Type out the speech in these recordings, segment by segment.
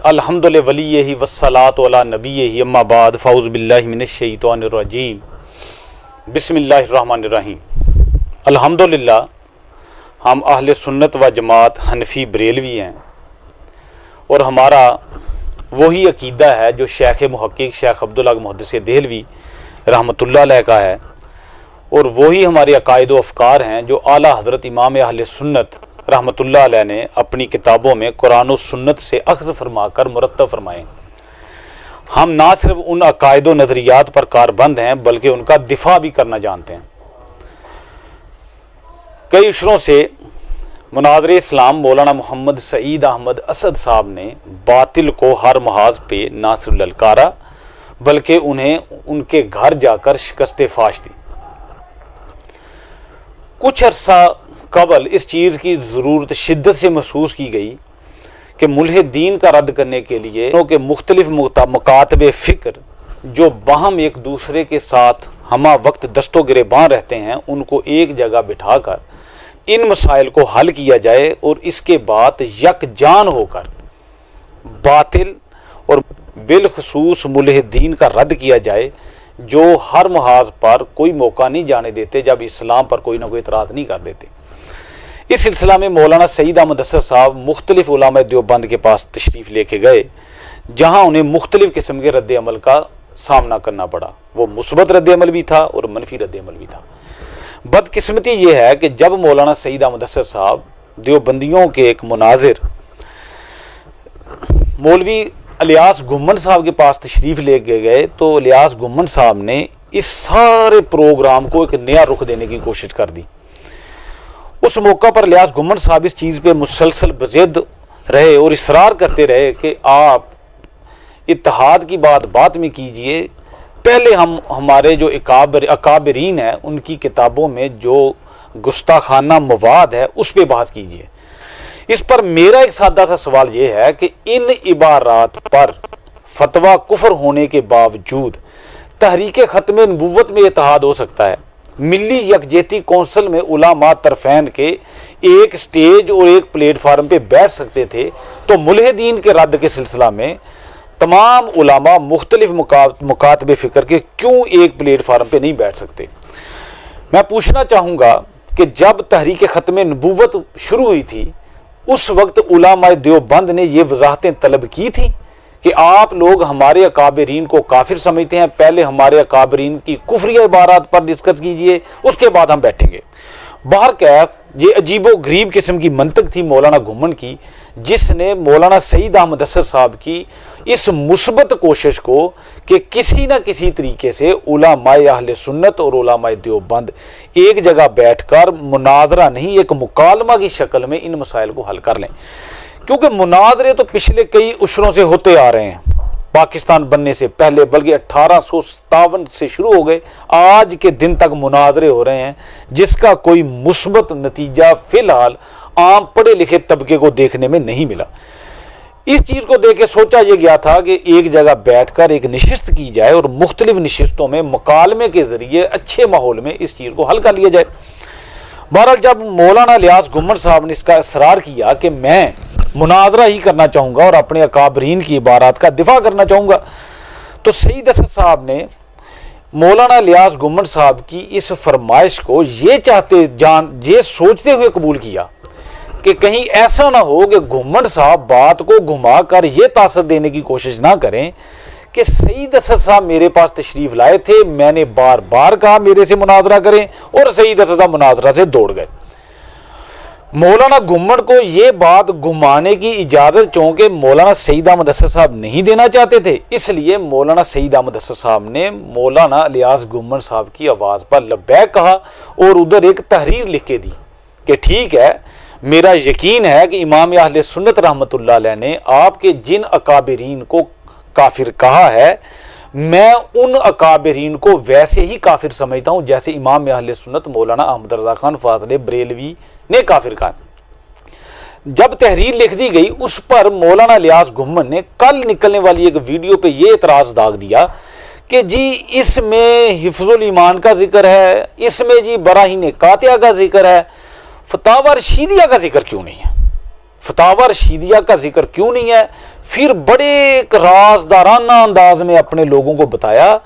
الحمد لولیہ والصلاۃ علی نبیہ اما بعد فاعوذ باللہ من الشیطان الرجیم بسم اللہ الرحمن الرحیم۔ الحمدللہ ہم اہل سنت و جماعت حنفی بریلوی ہیں اور ہمارا وہی عقیدہ ہے جو شیخ محقق شیخ عبداللہ محدث دہلوی رحمۃ اللہ علیہ کا ہے، اور وہی ہمارے عقائد و افکار ہیں جو اعلیٰ حضرت امام اہل سنت رحمۃ اللہ علیہ نے اپنی کتابوں میں قرآن و سنت سے اخذ فرما کر مرتب فرمائے۔ ہم نہ صرف ان عقائد و نظریات پر کاربند ہیں بلکہ ان کا دفاع بھی کرنا جانتے ہیں۔ کئی عشروں سے مناظر اسلام مولانا محمد سعید احمد اسد صاحب نے باطل کو ہر محاذ پہ نہ صرف للکارا بلکہ انہیں ان کے گھر جا کر شکست فاش دی۔ کچھ عرصہ قبل اس چیز کی ضرورت شدت سے محسوس کی گئی کہ ملحدین کا رد کرنے کے لیے کہ مختلف مکاتب فکر جو باہم ایک دوسرے کے ساتھ ہمہ وقت دست و گریباں رہتے ہیں ان کو ایک جگہ بٹھا کر ان مسائل کو حل کیا جائے اور اس کے بعد یکجان ہو کر باطل اور بالخصوص ملحدین کا رد کیا جائے جو ہر محاذ پر کوئی موقع نہیں جانے دیتے جب اسلام پر کوئی نہ کوئی اعتراض نہیں کر دیتے۔ اس سلسلہ میں مولانا سعید احمد اسد صاحب مختلف علماء دیوبند کے پاس تشریف لے کے گئے جہاں انہیں مختلف قسم کے رد عمل کا سامنا کرنا پڑا۔ وہ مثبت رد عمل بھی تھا اور منفی رد عمل بھی تھا۔ بدقسمتی یہ ہے کہ جب مولانا سعید احمد اسد صاحب دیوبندیوں کے ایک مناظر مولوی الیاس گھمن صاحب کے پاس تشریف لے کے گئے تو الیاس گھمن صاحب نے اس سارے پروگرام کو ایک نیا رخ دینے کی کوشش کر دی۔ اس موقع پر الیاس گھمن صاحب اس چیز پہ مسلسل بضد رہے اور اصرار کرتے رہے کہ آپ اتحاد کی بات میں کیجئے، پہلے ہمارے جو اکابرین ہیں ان کی کتابوں میں جو گستاخانہ مواد ہے اس پہ بحث کیجئے۔ اس پر میرا ایک سادہ سا سوال یہ ہے کہ ان عبارات پر فتویٰ کفر ہونے کے باوجود تحریک ختم نبوت میں اتحاد ہو سکتا ہے، ملی یکجہتی کونسل میں علماء طرفین کے ایک سٹیج اور ایک پلیٹ فارم پہ بیٹھ سکتے تھے، تو ملحدین کے رد کے سلسلہ میں تمام علماء مختلف مکاتب فکر کے کیوں ایک پلیٹ فارم پہ نہیں بیٹھ سکتے؟ میں پوچھنا چاہوں گا کہ جب تحریک ختم نبوت شروع ہوئی تھی اس وقت علماء دیوبند نے یہ وضاحتیں طلب کی تھیں کہ آپ لوگ ہمارے اکابرین کو کافر سمجھتے ہیں، پہلے ہمارے اکابرین کی کفریہ عبارات پر ڈسکس کیجئے اس کے بعد ہم بیٹھیں گے۔ بہرکیف یہ عجیب و غریب قسم کی منطق تھی مولانا گھمن کی، جس نے مولانا سعید احمد اسد صاحب کی اس مثبت کوشش کو کہ کسی نہ کسی طریقے سے علماء اہل سنت اور علماء دیوبند ایک جگہ بیٹھ کر مناظرہ نہیں ایک مکالمہ کی شکل میں ان مسائل کو حل کر لیں، کیونکہ مناظرے تو پچھلے کئی عشروں سے ہوتے آ رہے ہیں، پاکستان بننے سے پہلے بلکہ 1857 سے شروع ہو گئے، آج کے دن تک مناظرے ہو رہے ہیں جس کا کوئی مثبت نتیجہ فی الحال عام پڑھے لکھے طبقے کو دیکھنے میں نہیں ملا۔ اس چیز کو دیکھ کے سوچا یہ گیا تھا کہ ایک جگہ بیٹھ کر ایک نشست کی جائے اور مختلف نشستوں میں مکالمے کے ذریعے اچھے ماحول میں اس چیز کو حل کر لیا جائے۔ بہرحال جب مولانا الیاس گھمن صاحب نے اس کا اصرار کیا کہ میں مناظرہ ہی کرنا چاہوں گا اور اپنے اکابرین کی عبارات کا دفاع کرنا چاہوں گا، تو سعید اسد صاحب نے مولانا الیاس گھمن صاحب کی اس فرمائش کو یہ سوچتے ہوئے قبول کیا کہ کہیں ایسا نہ ہو کہ گھمن صاحب بات کو گھما کر یہ تاثر دینے کی کوشش نہ کریں کہ سعید اسد صاحب میرے پاس تشریف لائے تھے، میں نے بار بار کہا میرے سے مناظرہ کریں اور سعید اسد صاحب مناظرہ سے دوڑ گئے۔ مولانا گھمن کو یہ بات گھمانے کی اجازت چونکہ مولانا سعید احمد اسد صاحب نہیں دینا چاہتے تھے، اس لیے مولانا سعید احمد اسد صاحب نے مولانا الیاس گھمن صاحب کی آواز پر لبیک کہا اور ادھر ایک تحریر لکھ کے دی کہ ٹھیک ہے، میرا یقین ہے کہ امام اہل سنت رحمۃ اللہ علیہ نے آپ کے جن اکابرین کو کافر کہا ہے میں ان اکابرین کو ویسے ہی کافر سمجھتا ہوں جیسے امام اہل سنت مولانا احمد رضا خان فاضل بریلوی نے کافر کہا۔ جب تحریر لکھ دی گئی اس پر مولانا الیاس گھمن نے کل نکلنے والی ایک ویڈیو پہ یہ اعتراض داغ دیا کہ جی اس میں حفظ الایمان کا ذکر ہے، اس میں جی براہین قاطعہ کا ذکر ہے، فتاوی رشیدیہ کا ذکر کیوں نہیں ہے؟ فتاوی رشیدیہ کا ذکر کیوں نہیں ہے؟ پھر بڑے ایک رازدارانہ انداز میں اپنے لوگوں کو بتایا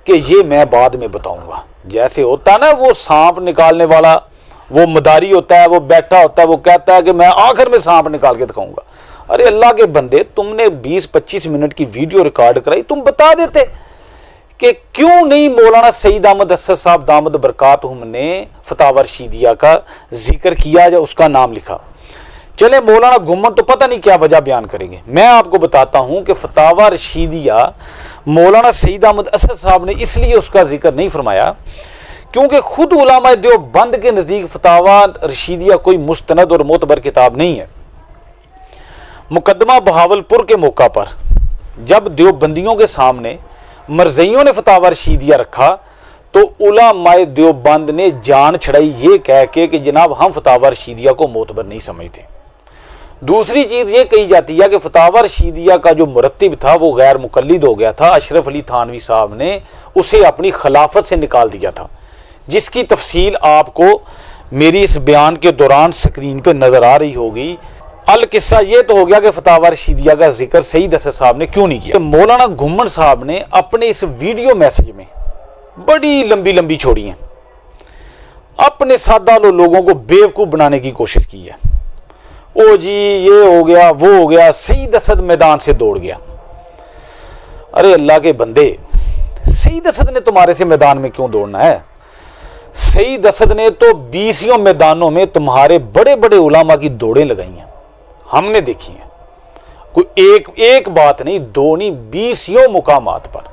کہ یہ میں بعد میں بتاؤں گا. جیسے ہوتا ہے نا وہ سانپ نکالنے والا، وہ مداری ہوتا ہے، وہ بیٹھا ہوتا ہے، وہ کہتا ہے کہ میں آخر میں سانپ نکال کے دکھاؤں گا. ارے اللہ کے بندے، تم نے 20-25 منٹ کی ویڈیو ریکارڈ کرائی، تم بتا دیتے کہ کیوں نہیں مولانا سعید احمد اسد صاحب دامت برکاتہم نے فتاوی رشیدیہ کا ذکر کیا یا اس کا نام لکھا. چلے مولانا گمن تو پتہ نہیں کیا وجہ بیان کریں گے. میں آپ کو بتاتا ہوں کہ فتاوی رشیدیہ مولانا سعید احمد اسد صاحب نے اس لیے اس کا ذکر نہیں فرمایا کیونکہ خود علماء دیوبند کے نزدیک فتاوی رشیدیہ کوئی مستند اور معتبر کتاب نہیں ہے. مقدمہ بہاولپور کے موقع پر جب دیوبندیوں کے سامنے مرزائیوں نے فتاوی رشیدیہ رکھا تو علماء دیوبند نے جان چھڑائی یہ کہہ کے کہ جناب ہم فتاوی رشیدیہ کو معتبر نہیں سمجھتے. دوسری چیز یہ کہی جاتی ہے کہ فتاوی رشیدیہ کا جو مرتب تھا وہ غیر مقلد ہو گیا تھا. اشرف علی تھانوی صاحب نے اسے اپنی خلافت سے نکال دیا تھا، جس کی تفصیل آپ کو میری اس بیان کے دوران سکرین پہ نظر آ رہی ہوگی. القصہ یہ تو ہو گیا کہ فتاوی رشیدیہ کا ذکر سعید اسد صاحب نے کیوں نہیں کیا. مولانا گھمن صاحب نے اپنے اس ویڈیو میسج میں بڑی لمبی لمبی چھوڑی ہیں، اپنے سادہ لوگوں کو بیوقوف بنانے کی کوشش کی ہے. او جی یہ ہو گیا وہ ہو گیا، سعید اسد میدان سے دوڑ گیا. ارے اللہ کے بندے، سعید اسد نے تمہارے سے میدان میں کیوں دوڑنا ہے؟ سعید اسد نے تو 20 میدانوں میں تمہارے بڑے بڑے علماء کی دوڑیں لگائی ہیں، ہم نے دیکھی ہیں. کوئی ایک بات نہیں، دو نہیں، 20 مقامات پر.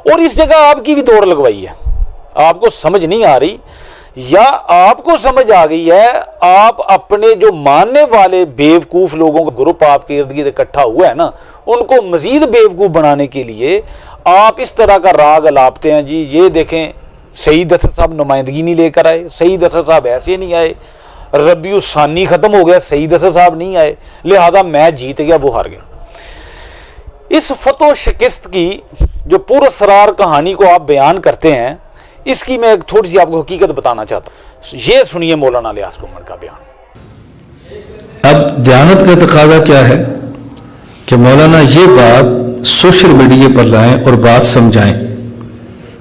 اور اس جگہ آپ کی بھی دوڑ لگوائی ہے. آپ کو سمجھ نہیں آ رہی یا آپ کو سمجھ آ گئی ہے؟ آپ اپنے جو ماننے والے بیوقوف لوگوں کا گروپ آپ کے ارد گرد اکٹھا ہوا ہے نا، ان کو مزید بیوقوف بنانے کے لیے آپ اس طرح کا راگ الاپتے ہیں. جی یہ دیکھیں سعید اسد صاحب نمائندگی نہیں لے کر آئے، سعید اسد صاحب ایسے نہیں آئے، ربیع الثانی ختم ہو گیا، سعید اسد صاحب نہیں آئے، لہذا میں جیت گیا وہ ہار گیا. اس فتح و شکست کی جو پراسرار کہانی کو آپ بیان کرتے ہیں، اس کی میں ایک تھوڑی سی آپ کو حقیقت بتانا چاہتا ہوں. یہ سنیے مولانا الیاس گھمن کا بیان. اب دیانت کا تقاضا کیا ہے کہ مولانا یہ بات سوشل میڈیا پر لائیں اور بات سمجھائیں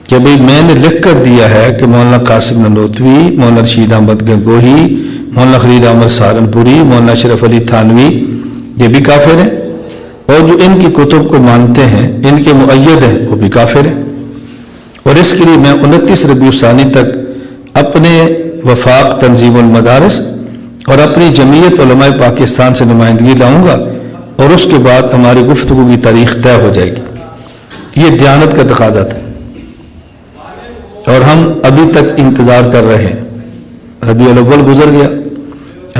کہ بھئی میں نے لکھ کر دیا ہے کہ مولانا قاسم ننوتوی، مولانا رشید احمد گنگوہی، مولانا خلیل احمد سہارنپوری، مولانا اشرف علی تھانوی یہ بھی کافر ہیں، اور جو ان کی کتب کو مانتے ہیں، ان کے مؤید ہیں، وہ بھی کافر ہیں. اور اس کے لیے میں 29 ربیع الثانی تک اپنے وفاق تنظیم المدارس اور اپنی جمعیت علماء پاکستان سے نمائندگی لاؤں گا، اور اس کے بعد ہماری گفتگو کی تاریخ طے ہو جائے گی. یہ دیانت کا تقاضا تھا اور ہم ابھی تک انتظار کر رہے ہیں. ربیع الاول گزر گیا،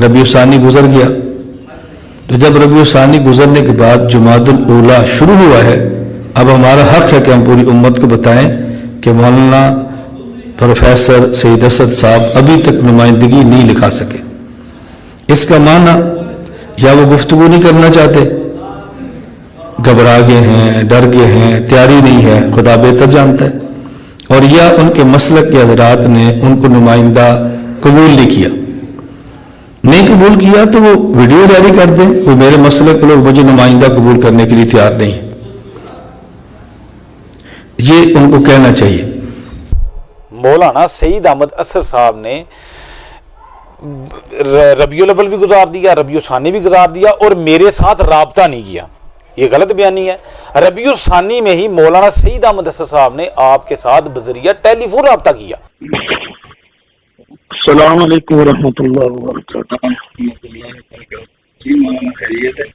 ربیع الثانی گزر گیا. تو جب ربیع الثانی گزرنے کے بعد جمادی الاولیٰ شروع ہوا ہے، اب ہمارا حق ہے کہ ہم پوری امت کو بتائیں کہ مولانا پروفیسر سعید اسد صاحب ابھی تک نمائندگی نہیں لکھا سکے. اس کا معنی یا وہ گفتگو نہیں کرنا چاہتے، گھبرا گئے ہیں، ڈر گئے ہیں، تیاری نہیں ہے، خدا بہتر جانتا ہے، اور یا ان کے مسلک کے حضرات نے ان کو نمائندہ قبول نہیں کیا. نہیں قبول کیا تو وہ ویڈیو جاری کر دیں، وہ میرے مسلک کے لوگ مجھے نمائندہ قبول کرنے کے لیے تیار نہیں. یہ ان کو کہنا چاہیے. مولانا سعید احمد اسد صاحب نے ربیع الاول بھی گزار دیا، ربیع الثانی بھی گزار دیا، اور میرے ساتھ رابطہ نہیں کیا. یہ غلط بیانی ہے. ربیع الثانی میں ہی مولانا سعید احمد اسد صاحب نے آپ کے ساتھ بذریعہ ٹیلی فون رابطہ کیا. السلام علیکم ورحمۃ اللہ وبرکاتہ. جی مولانا خیریت ہے؟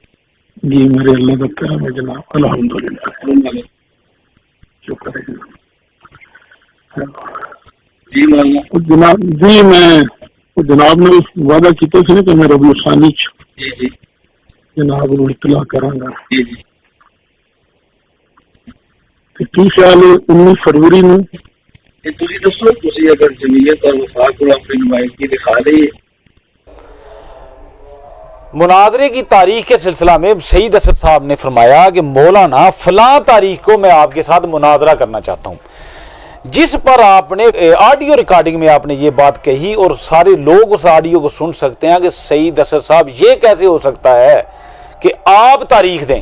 جی میرے اللہ کا کرم ہے جناب، الحمدللہ. شکر ہے جی مولانا. جناب جی میں جناب نے وعدہ کیا تھا کہ میں ربیع الثانی جی جناب کو اطلاع کراں گا. جی جی کی خیال ہے 19 فروری میں تسی دسو، تسی اگر جمعیت اور وفاق کو اپنی نمائندگی دکھا دیں. مناظرے کی تاریخ کے سلسلہ میں سعید اسد صاحب نے فرمایا کہ مولانا فلاں تاریخ کو میں آپ کے ساتھ مناظرہ کرنا چاہتا ہوں، جس پر آپ نے آڈیو ریکارڈنگ میں آپ نے یہ بات کہی اور سارے لوگ اس آڈیو کو سن سکتے ہیں کہ سعید اسد صاحب یہ کیسے ہو سکتا ہے کہ آپ تاریخ دیں.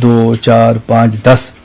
2, 4, 5, 10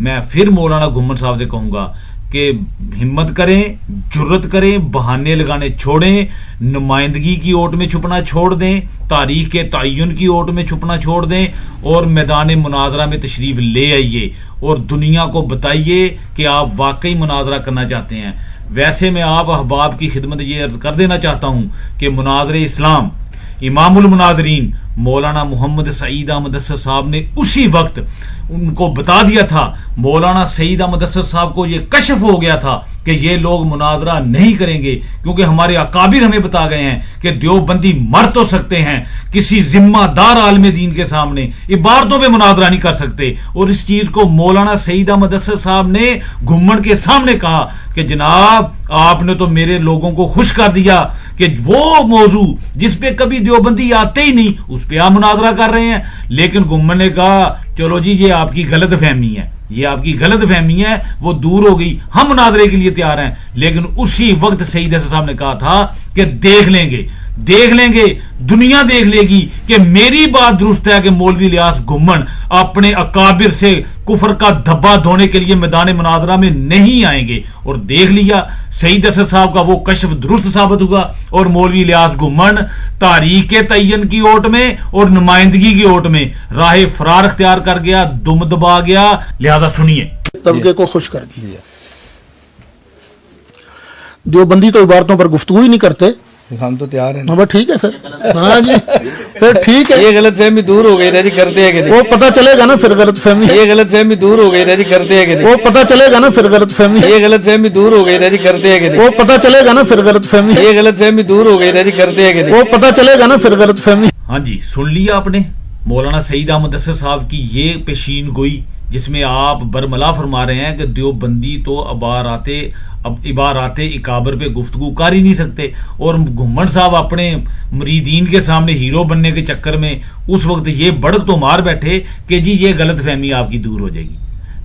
میں پھر مولانا گھمن صاحب سے کہوں گا کہ ہمت کریں، جرت کریں، بہانے لگانے چھوڑیں، نمائندگی کی اوٹ میں چھپنا چھوڑ دیں، تاریخ کے تعین کی اوٹ میں چھپنا چھوڑ دیں اور میدان مناظرہ میں تشریف لے آئیے اور دنیا کو بتائیے کہ آپ واقعی مناظرہ کرنا چاہتے ہیں۔ ویسے میں آپ احباب کی خدمت یہ عرض کر دینا چاہتا ہوں کہ مناظر اسلام امام المناظرین مولانا محمد سعید احمد اسد صاحب نے اسی وقت ان کو بتا دیا تھا، مولانا سعید احمد اسد صاحب کو یہ کشف ہو گیا تھا کہ یہ لوگ مناظرہ نہیں کریں گے، کیونکہ ہمارے اکابر ہمیں بتا گئے ہیں کہ دیوبندی مر تو سکتے ہیں، کسی ذمہ دار عالم دین کے سامنے عبارتوں پہ مناظرہ نہیں کر سکتے۔ اور اس چیز کو مولانا سعید احمد اسد صاحب نے گھمن کے سامنے کہا کہ جناب آپ نے تو میرے لوگوں کو خوش کر دیا کہ وہ موضوع جس پہ کبھی دیوبندی آتے ہی نہیں اس پہ آپ مناظرہ کر رہے ہیں۔ لیکن گھمن نے کہا چلو جی یہ آپ کی غلط فہمی ہے، یہ آپ کی غلط فہمی ہے، وہ دور ہو گئی، ہم مناظرے کے لیے تیار ہیں۔ لیکن اسی وقت سعید اسد صاحب نے کہا تھا کہ دیکھ لیں گے، دنیا دیکھ لے گی کہ میری بات درست ہے کہ مولوی الیاس گھمن اپنے اکابر سے کفر کا دھبا دھونے کے لیے میدان مناظرہ میں نہیں آئیں گے۔ اور دیکھ لیا سعید اسد صاحب کا وہ کشف درست ثابت ہوا اور مولوی الیاس گھمن تاریخ کے تعین کی اوٹ میں اور نمائندگی کی اوٹ میں راہ فرار اختیار کر گیا، دم دبا گیا۔ لہذا سنیے، طبقے کو خوش کر دیا۔ دیوبندی تو عبارتوں پر گفتگو ہی نہیں کرتے، ہم تو تیار ہیں۔ ہاں ٹھیک ہے پھر، ہاں جی پھر ٹھیک ہے، یہ غلط فہمی دور ہو گئی نا جی، کرتے ہیں کہ نہیں؟ وہ پتہ چلے گا نا پھر غلط فہمی، یہ غلط فہمی دور ہو گئی نا جی، کرتے ہیں کہ نہیں؟ وہ پتہ چلے گا نا پھر غلط فہمی، یہ غلط فہمی دور ہو گئی نا جی، کرتے ہیں کہ نہیں؟ وہ پتہ چلے گا نا پھر غلط فہمی، یہ غلط فہمی دور ہو گئی نا جی، کرتے ہیں کہ نہیں؟ وہ پتہ چلے گا نا پھر غلط فہمی۔ ہاں جی سن لیا آپ نے مولانا سعید احمد اسد صاحب کی یہ پیشین گوئی، جس میں آپ برملا فرما رہے ہیں کہ دیوبندی تو عبارات اکابر پہ گفتگو کر ہی نہیں سکتے، اور گھمن صاحب اپنے مریدین کے سامنے ہیرو بننے کے چکر میں اس وقت یہ بڑک تو مار بیٹھے کہ جی یہ غلط فہمی آپ کی دور ہو جائے گی۔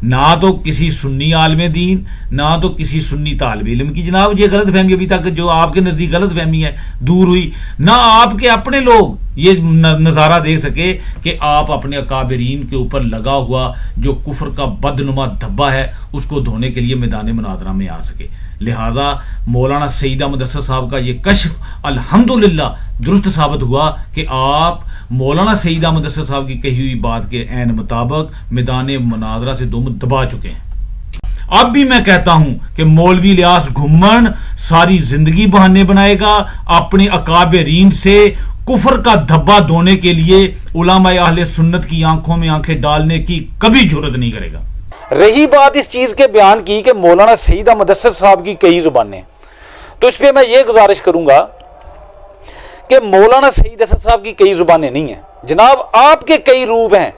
نہ تو کسی سنی عالم دین، نہ تو کسی سنی طالب علم کی جناب یہ غلط فہمی ابھی تک جو آپ کے نزدیک غلط فہمی ہے دور ہوئی، نہ آپ کے اپنے لوگ یہ نظارہ دیکھ سکے کہ آپ اپنے اکابرین کے اوپر لگا ہوا جو کفر کا بدنما دھبا ہے اس کو دھونے کے لیے میدان مناظرہ میں آ سکے۔ لہذا مولانا سعید احمد اسد صاحب کا یہ کشف الحمدللہ درست ثابت ہوا کہ آپ مولانا سعید احمد اسد صاحب کی کہی ہوئی بات کے عین مطابق میدان مناظرہ سے دم دبا چکے ہیں۔ اب بھی میں کہتا ہوں کہ مولوی الیاس گھمن ساری زندگی بہانے بنائے گا، اپنے اکابرین سے کفر کا دھبا دھونے کے لیے علماء اہل سنت کی آنکھوں میں آنکھیں ڈالنے کی کبھی جرت نہیں کرے گا۔ رہی بات اس چیز کے بیان کی کہ مولانا سعید احمد اسد صاحب کی کئی زبانیں، تو اس پہ میں یہ گزارش کروں گا کہ مولانا سعید اسد صاحب کی کئی زبانیں نہیں ہیں جناب، آپ کے کئی روپ ہیں۔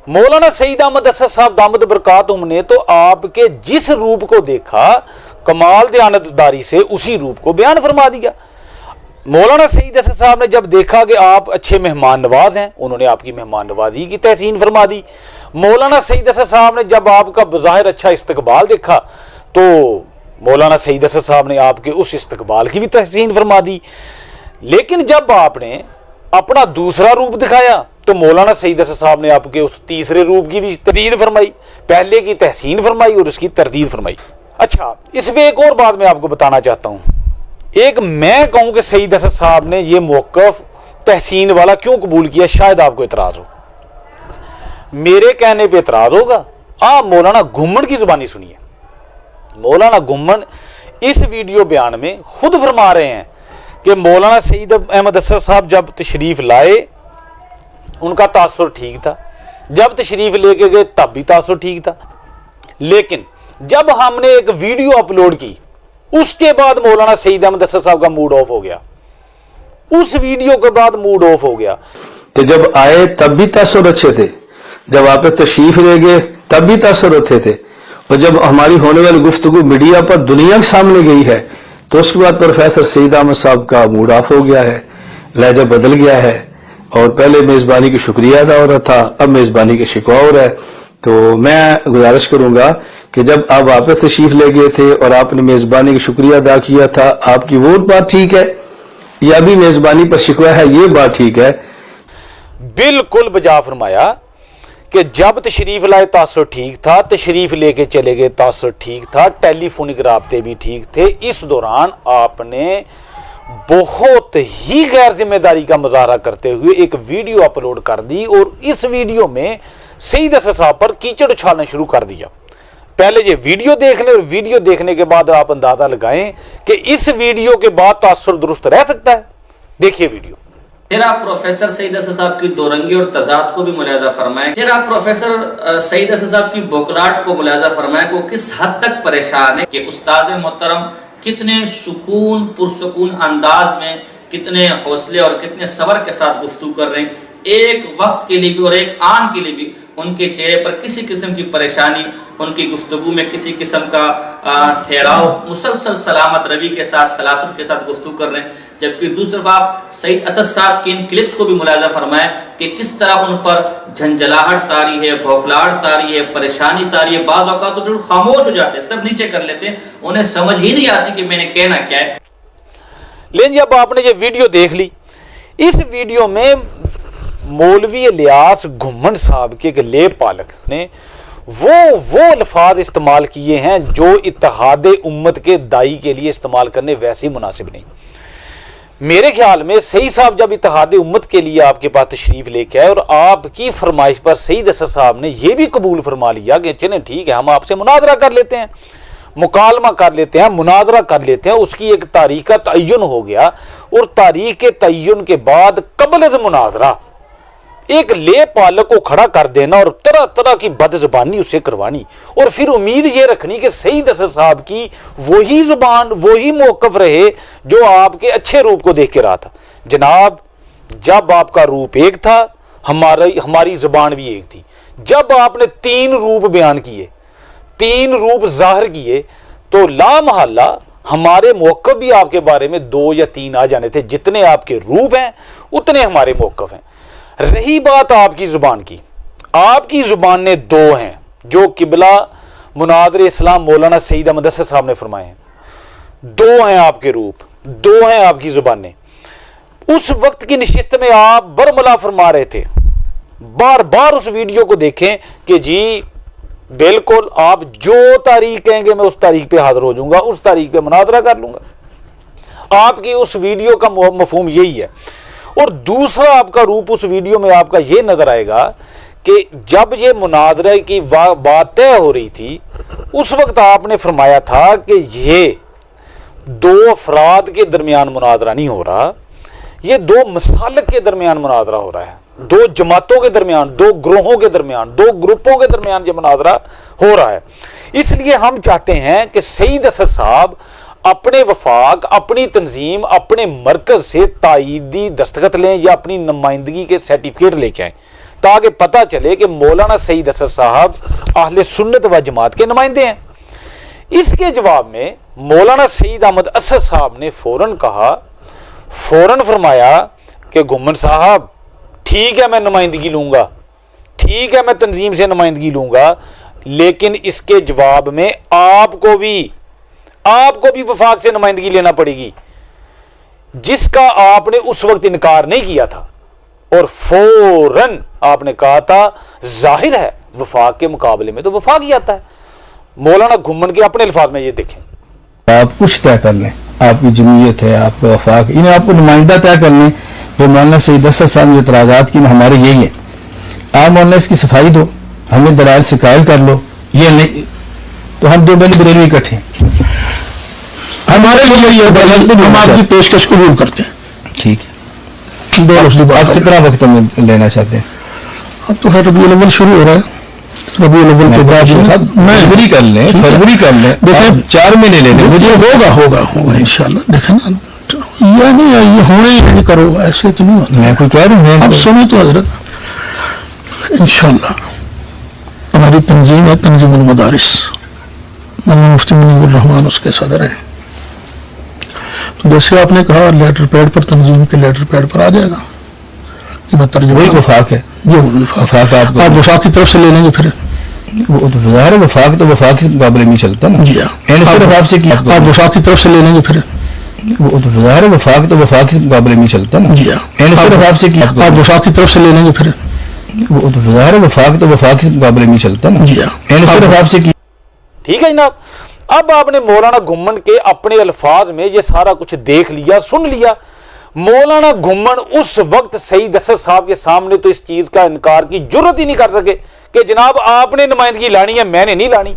مولانا سعید احمد اسد صاحب دامت برکاتہم نے تو آپ کے جس روپ کو دیکھا کمال دیانتداری سے اسی روپ کو بیان فرما دیا۔ مولانا سعید اسد صاحب نے جب دیکھا کہ آپ اچھے مہمان نواز ہیں، انہوں نے آپ کی مہمان نوازی کی تحسین فرما دی۔ مولانا سعید اسد صاحب نے جب آپ کا بظاہر اچھا استقبال دیکھا تو مولانا سعید اسد صاحب نے آپ کے اس استقبال کی بھی تحسین فرما دی۔ لیکن جب آپ نے اپنا دوسرا روپ دکھایا تو مولانا سعید اسد صاحب نے آپ کے اس تیسرے روپ کی بھی تردید فرمائی، پہلے کی تحسین فرمائی اور اس کی تردید فرمائی۔ اچھا اس پہ ایک اور بات میں آپ کو بتانا چاہتا ہوں، ایک میں کہوں کہ سعید اسد صاحب نے یہ موقف تحسین والا کیوں قبول کیا، شاید آپ کو اعتراض ہو، میرے کہنے پہ اعتراض ہوگا۔ آپ مولانا گھمن کی زبانی سنیے۔ مولانا گھمن اس ویڈیو بیان میں خود فرما رہے ہیں کہ مولانا سعید احمد اسد صاحب جب تشریف لائے ان کا تاثر ٹھیک تھا، جب تشریف لے کے گئے تب بھی تاثر ٹھیک تھا، لیکن جب ہم نے ایک ویڈیو اپلوڈ کی اس کے بعد مولانا سعید احمد اسد صاحب کا موڈ آف ہو گیا، اس ویڈیو کے بعد موڈ آف ہو گیا۔ کہ جب آئے تب بھی تاثر اچھے تھے، جب آپ تشریف لے گئے تب بھی تاثر اچھے تھے، اور جب ہماری ہونے والی گفتگو میڈیا پر دنیا کے سامنے گئی ہے تو اس کے بعد پروفیسر سعید احمد صاحب کا موڈ آف ہو گیا ہے، لہجہ بدل گیا ہے، اور پہلے میزبانی کی شکریہ ادا ہو رہا تھا، اب میزبانی کے شکوہ ہو رہا ہے۔ تو میں گزارش کروں گا کہ جب آپ واپس تشریف لے گئے تھے اور آپ نے میزبانی کا شکریہ ادا کیا تھا، آپ کی وہ بات ٹھیک ہے یا ابھی میزبانی پر شکوہ ہے، یہ بات ٹھیک ہے؟ بالکل بجا فرمایا کہ جب تشریف لائے تاثر ٹھیک تھا، تشریف لے کے چلے گئے تاثر ٹھیک تھا، ٹیلی فونک رابطے بھی ٹھیک تھے، اس دوران آپ نے بہت ہی غیر ذمہ داری کا مظاہرہ کرتے ہوئے ایک ویڈیو اپلوڈ کر دی اور اس ویڈیو میں سعید اسد صاحب پر کیچڑ اچھالنا شروع کر دیا۔ پہلے یہ ویڈیو دیکھ لیں اور ویڈیو دیکھنے کے بعد آپ اندازہ لگائیں کہ اس ویڈیو کے بعد تاثر درست رہ سکتا ہے۔ دیکھیے ویڈیو۔ پھر آپ پروفیسر سعید اسد صاحب کی دو رنگی اور تضاد کو بھی ملاحظہ فرمائیں۔ پھر آپ پروفیسر سعید اسد صاحب کی بوکلاٹ کو ملاحظہ فرمائیں کہ وہ کس حد تک پریشان ہے کہ استاد محترم کتنے سکون پرسکون انداز میں، کتنے حوصلے اور کتنے صبر کے ساتھ گفتگو کر رہے ہیں۔ ایک وقت کے لیے بھی اور ایک آن کے لیے بھی ان کے چہرے پر کسی قسم کی پریشانی، ان کی گفتگو میں کسی قسم کا ٹھہراؤ، مسلسل سلامت روی کے ساتھ، سلاست کے ساتھ گفتگو کر رہے ہیں۔ جبکہ دوسری طرف آپ سعید اسد صاحب کی ان کلپس کو بھی ملاحظہ فرمائیں کہ کس طرح ان پر جھنجھلاہٹ طاری ہے، بھوکلاہٹ طاری ہے، پریشانی طاری ہے۔ بعض اوقات تو خاموش ہو جاتے ہیں، سر نیچے کر لیتے ہیں، انہیں سمجھ ہی نہیں آتی کہ میں نے کہنا کیا ہے۔ لیکن جب آپ نے یہ ویڈیو دیکھ لی، اس ویڈیو میں مولوی الیاس گھمن صاحب کے ایک لے پالک نے وہ الفاظ استعمال کیے ہیں جو اتحاد امت کے دائی کے لیے استعمال کرنے ویسے ہی مناسب نہیں۔ میرے خیال میں سعید صاحب جب اتحاد امت کے لیے آپ کے پاس تشریف لے کے آئے اور آپ کی فرمائش پر سعید اسد صاحب نے یہ بھی قبول فرما لیا کہ چلیں ٹھیک ہے، ہم آپ سے مناظرہ کر لیتے ہیں، مکالمہ کر لیتے ہیں، مناظرہ کر لیتے ہیں، اس کی ایک تاریخ کا تعین ہو گیا، اور تاریخ کے تعین کے بعد قبل از مناظرہ ایک لے پالک کو کھڑا کر دینا اور طرح طرح کی بد زبانی اسے کروانی، اور پھر امید یہ رکھنی کہ سعید اسد صاحب کی وہی زبان، وہی موقف رہے جو آپ کے اچھے روپ کو دیکھ کے رہا تھا۔ جناب، جب آپ کا روپ ایک تھا، ہماری زبان بھی ایک تھی۔ جب آپ نے 3 روپ بیان کیے، 3 روپ ظاہر کیے، تو لا محالہ ہمارے موقف بھی آپ کے بارے میں 2 یا 3 آ جانے تھے۔ جتنے آپ کے روپ ہیں اتنے ہمارے موقف ہیں۔ رہی بات آپ کی زبان کی، آپ کی زبانیں 2 ہیں جو قبلہ مناظر اسلام مولانا سعید احمد اسد صاحب نے فرمائے ہیں۔ 2 ہیں آپ کے روپ، 2 ہیں آپ کی زبانیں۔ اس وقت کی نشست میں آپ برملا فرما رہے تھے۔ بار بار اس ویڈیو کو دیکھیں کہ جی بالکل آپ جو تاریخ کہیں گے میں اس تاریخ پہ حاضر ہو جاؤں گا، اس تاریخ پہ مناظرہ کر لوں گا۔ آپ کی اس ویڈیو کا مفہوم یہی ہے۔ اور دوسرا آپ کا روپ اس ویڈیو میں آپ کا یہ نظر آئے گا کہ جب یہ مناظرہ کی بات طے ہو رہی تھی، اس وقت آپ نے فرمایا تھا کہ یہ 2 افراد کے درمیان مناظرہ نہیں ہو رہا، یہ 2 مسالک کے درمیان مناظرہ ہو رہا ہے، 2 جماعتوں کے درمیان، 2 گروہوں کے درمیان، 2 گروپوں کے درمیان یہ مناظرہ ہو رہا ہے۔ اس لیے ہم چاہتے ہیں کہ سعید اسد صاحب اپنے وفاق، اپنی تنظیم، اپنے مرکز سے تائیدی دستخط لیں یا اپنی نمائندگی کے سرٹیفکیٹ لے کے آئیں، تاکہ پتہ چلے کہ مولانا سعید اسد صاحب اہل سنت و جماعت کے نمائندے ہیں۔ اس کے جواب میں مولانا سعید احمد اسد صاحب نے فوراً فرمایا کہ گھمن صاحب ٹھیک ہے میں نمائندگی لوں گا، ٹھیک ہے میں تنظیم سے نمائندگی لوں گا، لیکن اس کے جواب میں آپ کو بھی وفاق سے نمائندگی لینا پڑے گی، جس کا آپ نے اس وقت انکار نہیں کیا تھا، اور فوراً آپ نے کہا تھا ظاہر ہے وفاق کے مقابلے میں تو وفاق ہی آتا ہے۔ مولانا گھمن کے اپنے الفاظ میں یہ دیکھیں، آپ کچھ طے کر لیں، آپ کی جمعیت ہے، آپ کا وفاق، انہیں آپ کو نمائندہ طے کر لیں۔ جو مولانا سعید اسد صاحب نے اعتراضات کی ہمارے یہی ہے، آپ مولانا اس کی صفائی دو، ہمیں دلائل سے قائل کر لو، یہ نہیں تو ہم 2 بریلوی اکٹھے ہیں۔ ہمارے لیے یہ بدل ہم آپ کی پیشکش قبول کرتے ہیں۔ ٹھیک ہے، آپ کتنا وقت میں لینا چاہتے ہیں؟ اب تو خیر ربیع الاول شروع ہو رہا ہے، ربیع الاول کے بعد فروری کر لیں، فروری کر لیں، دیکھیں 4 مہینے لے لیں، مجھے ہوگا انشاءاللہ۔ دیکھیں نا، یہ نہیں ہے یہ ہونے ہی نہیں کرو، ایسے تو نہیں ہوتا۔ میں کوئی کہہ رہا ہوں، اب سنیں تو حضرت، انشاءاللہ ہماری تنظیم ہے تنظیم المدارس، مولانا مفتی منیب الرحمان اس کے صدر ہیں۔ تو جیسے آپ نے کہا لیٹر پیڈ پر، تنظیم کے لیٹر پیڈ پر آ جائے گا کہ میں ترجمہ، وہی وفاق ہے، یہ وفاق آپ وفاق کی طرف سے لے لیں گے پھر۔ وہ تو ظاہر ہے وفاق تو وفاق کے مقابلے میں چلتا نا۔ جی ہاں، صرف آپ سے آپ وفاق کی طرف سے لے لیں گے پھر۔ وہ تو ظاہر ہے وفاق تو وفاق کے مقابلے میں چلتا نا۔ جی ہاں، صرف آپ سے آپ وفاق کی طرف سے لے لیں گے پھر۔ وہ تو ظاہر ہے وفاق تو وفاق کے مقابلے میں چلتا نا. جی ہاں. میں نے صرف آپ سے کی. ٹھیک ہے جناب. اب آپ نے مولانا گھمن کے اپنے الفاظ میں یہ سارا کچھ دیکھ لیا, سن لیا. مولانا گھمن اس وقت سعید اسد صاحب کے سامنے تو اس چیز کا انکار کی جرت ہی نہیں کر سکے کہ جناب آپ نے نمائندگی لانی ہے, میں نے نہیں لانی.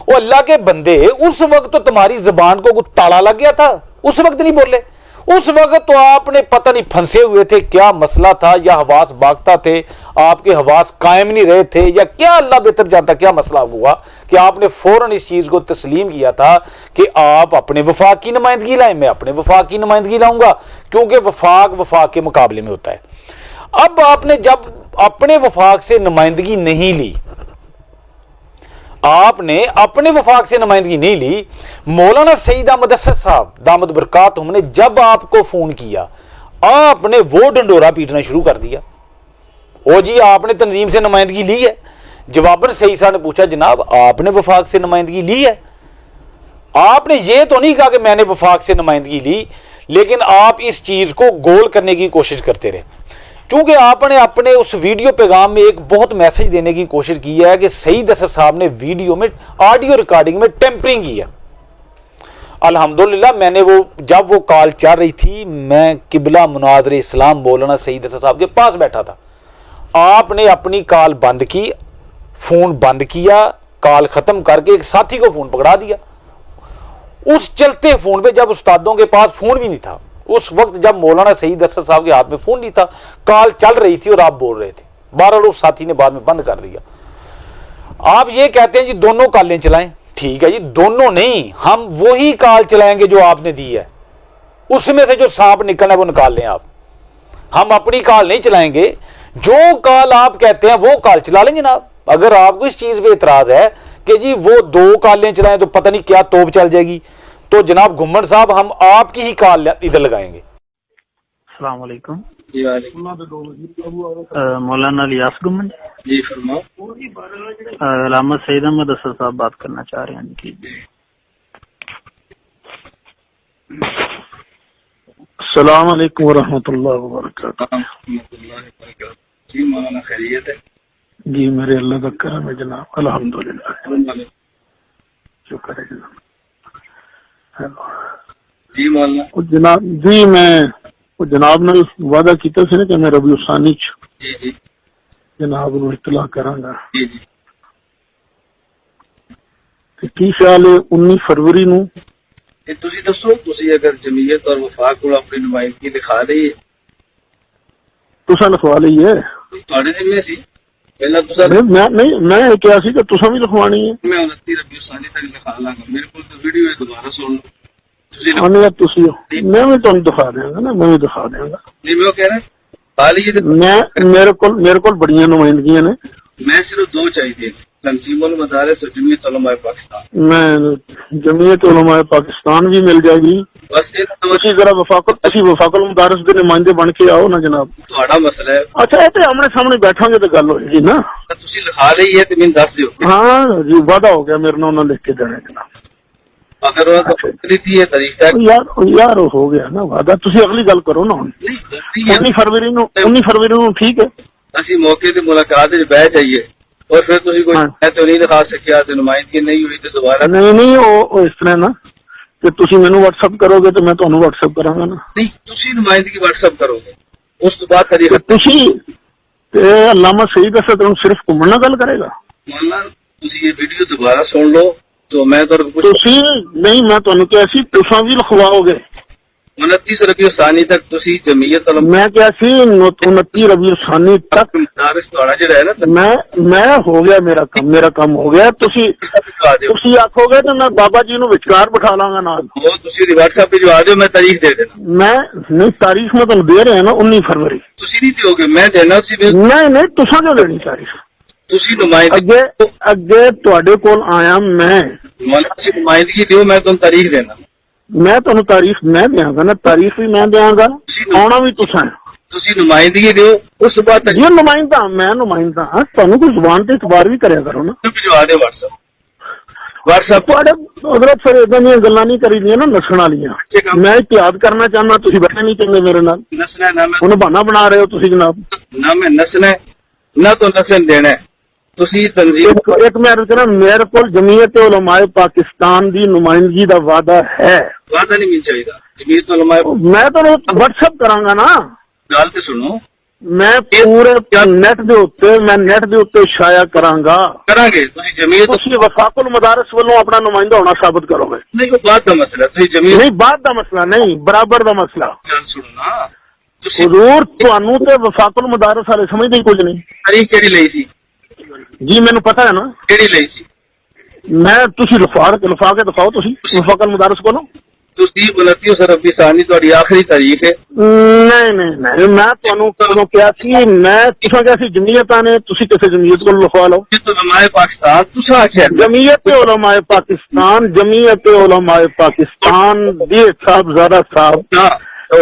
وہ اللہ کے بندے, اس وقت تو تمہاری زبان کو تالا لگ گیا تھا, اس وقت نہیں بولے. اس وقت تو آپ نے پتہ نہیں پھنسے ہوئے تھے, کیا مسئلہ تھا, یا حواس باغتا تھے, آپ کے حواس قائم نہیں رہے تھے, یا کیا اللہ بہتر جانتا کیا مسئلہ ہوا کہ آپ نے فوراً اس چیز کو تسلیم کیا تھا کہ آپ اپنے وفاق کی نمائندگی لائیں, میں اپنے وفاق کی نمائندگی لاؤں گا, کیونکہ وفاق کے مقابلے میں ہوتا ہے. اب آپ نے جب اپنے وفاق سے نمائندگی نہیں لی, آپ نے اپنے وفاق سے نمائندگی نہیں لی, مولانا سعید احمد اسد صاحب دامت برکاتہم نے جب آپ کو فون کیا, آپ نے وہ ڈنڈورا پیٹنا شروع کر دیا. او جی آپ نے تنظیم سے نمائندگی لی ہے. جواباً سعید صاحب نے پوچھا جناب آپ نے وفاق سے نمائندگی لی ہے؟ آپ نے یہ تو نہیں کہا کہ میں نے وفاق سے نمائندگی لی, لیکن آپ اس چیز کو گول کرنے کی کوشش کرتے رہے. چونکہ آپ نے اپنے اس ویڈیو پیغام میں ایک بہت میسج دینے کی کوشش کی ہے کہ سعید اسد صاحب نے ویڈیو میں آڈیو ریکارڈنگ میں ٹیمپرنگ کی ہے. الحمدللہ میں نے جب وہ کال چل رہی تھی, میں قبلہ مناظر اسلام مولانا سعید اسد صاحب کے پاس بیٹھا تھا. آپ نے اپنی کال بند کی, فون بند کیا, کال ختم کر کے ایک ساتھی کو فون پکڑا دیا. اس چلتے فون پہ, جب استادوں کے پاس فون بھی نہیں تھا, اس وقت جب مولانا سعید اسد صاحب کے ہاتھ میں فون نہیں تھا, کال چل رہی تھی اور آپ بول رہے تھے. 12 لوگ ساتھی نے بعد میں بند کر دیا. آپ یہ کہتے ہیں جی دونوں کالیں چلائیں. ٹھیک ہے جی, دونوں نہیں, ہم وہی کال چلائیں گے جو آپ نے دی ہے, اس میں سے جو سانپ نکلنا ہے وہ نکال لیں آپ. ہم اپنی کال نہیں چلائیں گے, جو کال آپ کہتے ہیں وہ کال چلا لیں جناب. اگر آپ کو اس چیز پہ اعتراض ہے کہ جی وہ 2 کالیں چلائیں تو پتہ نہیں کیا توپ چل جائے گی, تو جناب گھمن صاحب ہم آپ کی ہی کال ادھر لگائیں گے. السلام علیکم. جی وعلیکم. مولانا الیاس گھمن. جی فرماؤ. علامہ سعید احمد اسد صاحب بات کرنا چاہ رہے ہیں. جی السلام علیکم ورحمۃ اللہ وبرکاتہ. جی مولانا خیریت ہے؟ جی میرے اللہ کا کرم ہے جناب, الحمدللہ, شکر ہے جناب. جی مولانا. جناب جی میں جناب نے وعدہ کیتا سی نا کہ میں ربیع الثانی جی جی جناب نو اطلاع کراں گا. جی جی کی خیال ہے 19 فروری نو تسی دسو, تسی اگر جمعیت اور وفاق کو اپنی نمائندگی دکھا رہی ہے تساں لکھوا لی ہے؟ تھوڑے ذمہ سی پہلا تساں میں کیا سی کہ تساں بھی لکھوانی ہے. میں 29 ربیع الثانی تک لکھا لاں گا. میرے کو تو ویڈیو ہے, دوبارہ سن لو. میں بھی تمہیں دکھا دیا گا نا, میں بھی دکھا دیا گا. نہیں میں وہ کہہ رہا میرے کو بڑی نمائندگیاں نے. میں صرف 2 چاہیے, تنظیم المدارس اور جمعیت علماء پاکستان. میں جمعیت علماء پاکستان بھی مل جائے گی. بس تسی ذرا وفاق المدارس کے نمائندے بن کے آؤ نا جناب. تھوڑا مسئلہ ہے. اچھا یہ آمنے سامنے بیٹھا گے تو گل ہوئے گی نا. تسی لکھا رہی ہے تو میں دس دیو. ہاں جی وعدہ ہو گیا میرے نام لکھ کے دینا جناب. اگر وہ تاریخ یار ہو گیا نا وعدہ. تسی اگلی گل کرو نا. 19 فروری نو ٹھیک ہے. اسی موقع تے ملاقات بہ جائیے, اور پھر تسی کوئی تو نہیں دکھا سکیا تو نمائندگی نہیں ہوئی تو دوبارہ نہیں وہ اس طرح نا کہ تسی مینوں واٹس ایپ کرو گے تو میں تمہیں واٹس ایپ کراں گا نا. نہیں تسی نمائندگی واٹس ایپ کرو گے, اس تو بعد تاریخ تسی علامہ سعید اسد صرف گھمن نال گل کرے گا. مولانا تسی یہ ویڈیو دوبارہ سن لو تو میں تسی نہیں, میں تمہیں کیا سی تساں بھی لکھواؤ گے 29 ربیع الثانی تک تسی جمعیت علماء. میں کیا سی 29 ربیع الثانی تک مدارس تھوڑا جڑا ہے نا, میں ہو گیا میرا کام ہو گیا. تسی آکھو گے تو میں بابا جی نو وچکار بٹھا لاں گا نال. وہ تسی واٹس ایپ پہ جو آ جاؤ, میں تاریخ دے دینا. میں نہیں تاریخ میں تمہیں دے رہے ہیں نا 19 فروری. تسی نہیں دیو گے, میں دینا. نہیں تساں جو لینی تاریخ. تسی نمائندگی اگے تواڈے کول آیا میں نمائندگی دیو, میں تمہیں تاریخ دینا. میں تمہیں تاریخ میں دیاں گا نا, تاریخ بھی میں دیاں گا, آنا بھی تساں. تسی نمائندگی دیو, اس بعد یہ نمائندہ میں نمائندہ ہاں. تمہیں کوئی زبان تے اعتبار بھی کریا کرو نا. جو آ دے واٹس ایپ حضرت پھر ادھر دیا گلا نہیں کری دیا نا نسن والیاں. میں اتحاد کرنا چاہنا, تھی بیٹھے نہیں چاہتے میرے نال. نسنا انہیں بہانا بنا رہے ہو تھی جناب. نہ میں نسنا نہ تو نسل دینا ہے تسی تنظیم ایک میں عرض کرنا میرے کو جمعیت علماء پاکستان دی نمائندگی دا وعدہ ہے. وعدہ نہیں مل چاہیے جمعیت علماء میں تو واٹس ایپ کراں گا نا. گل تے سنو میں پورے نیٹ دے اوتے میں نیٹ دے اوتے شائع کراں گا. کراں گے تسی جمعیت تسی وفاق المدارس والوں اپنا نمائندہ ہونا ثابت کرو گے. نہیں وہ بات دا مسئلہ تسی جمعیت نہیں بات دا مسئلہ نہیں برابر دا مسئلہ. گل سنو نا تسی حضور تانوں تے وفاق المدارس والے سمجھدے ہی کچھ نہیں. تاریخ کیڑی لئی سی جی مینوں پتہ ہے نا. کیڑی لئی سی میں تسی لفا کے دکھاؤ تسی وفاق المدارس کولوں. تسی 29 ربیع ثانی تہاڈی آخری تاریخ ہے. نہیں میں تانوں کدوں کیا سی میں تساں کیا سی جمعیتاں نے تسی کسے جمعیت کو لکھوا لو. جت علماء پاکستان تساں آکھیا جمعیت علماء پاکستان جمعیت علماء پاکستان دی صاحب زیادہ صاحب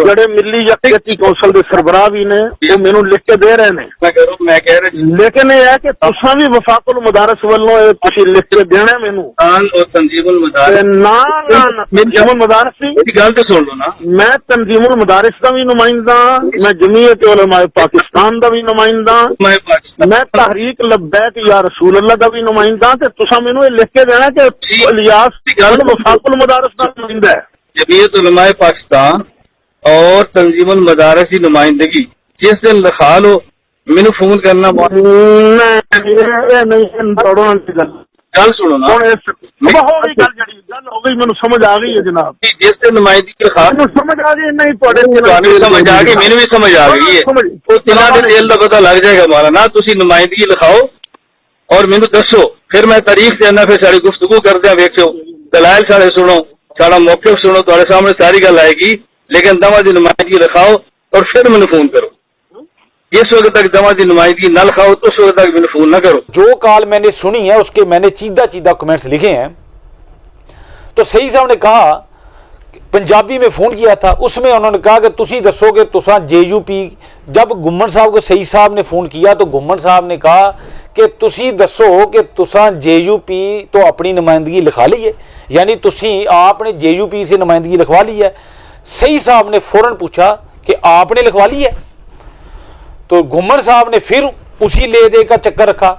جڑے ملی یکجہتی کونسل دے سربراہ بھی نے وہ مینوں لکھ کے دے رہے ہیں. میں کہہ رہا لیکن یہ ہے کہ تساں بھی وفاق المدارس والوں تسی لکھ کے دینا مینوں. اور تنظیم المدارس نہ تنظیم المدارس دی گل تے سن لو نا. میں تنظیم المدارس دا بھی نمائندہ میں جمعیت علماء پاکستان دا بھی نمائندہ علماء پاکستان میں تحریک لبیک یا رسول اللہ دا بھی نمائندہ تے تساں مینوں یہ لکھ کے دینا کہ الیاس گل وفاق المدارس دا نمائندہ ہے. جمعیت علماء پاکستان اور تنظیم المدارس کی نمائندگی جس دن لکھا لو مینوں فون کرنا. گل سنو نا مینوں سمجھ آ گئی ہے جناب. جس دن نمائندگی لکھا سمجھ آ گئی نہیں سمجھ آ گئی مینوں بھی سمجھ آ گئی ہے. تنہاں دے دل دا پتہ لگ جائے گا مولانا. تسی نمائندگی لکھاؤ اور مینوں دسو پھر میں تاریخ دینا پھر ساری گفتگو کردے ہاں. ویکھو دلائل سارے سنو سارا موقف سنو تہاڈے سامنے ساری گل آئے گی. لیکن دما دی نمائندگی لکھاؤ اور پھر مجھے فون کرو. جس وقت تک دما دی نمائندگی نہ لکھاؤ تو اس وقت تک مجھے فون نہ کرو. جو کال میں نے سنی ہے اس کے میں نے چیدہ کمنٹس لکھے ہیں. تو سعید صاحب نے کہا پنجابی میں فون کیا تھا اس میں انہوں نے کہا کہ تسی دسو کہ تساں جے یو پی. جب گمن صاحب کو سعید صاحب نے فون کیا تو گمن صاحب نے کہا کہ تسی دسو کہ تساں جے یو پی تو اپنی نمائندگی لکھا لی ہے یعنی تسی آپ نے جے یو پی سے نمائندگی لکھوا لی ہے. سعید صاحب نے فوراً پوچھا کہ آپ نے لکھوا لی ہے. تو گمن صاحب نے پھر اسی لے دے کا چکر رکھا.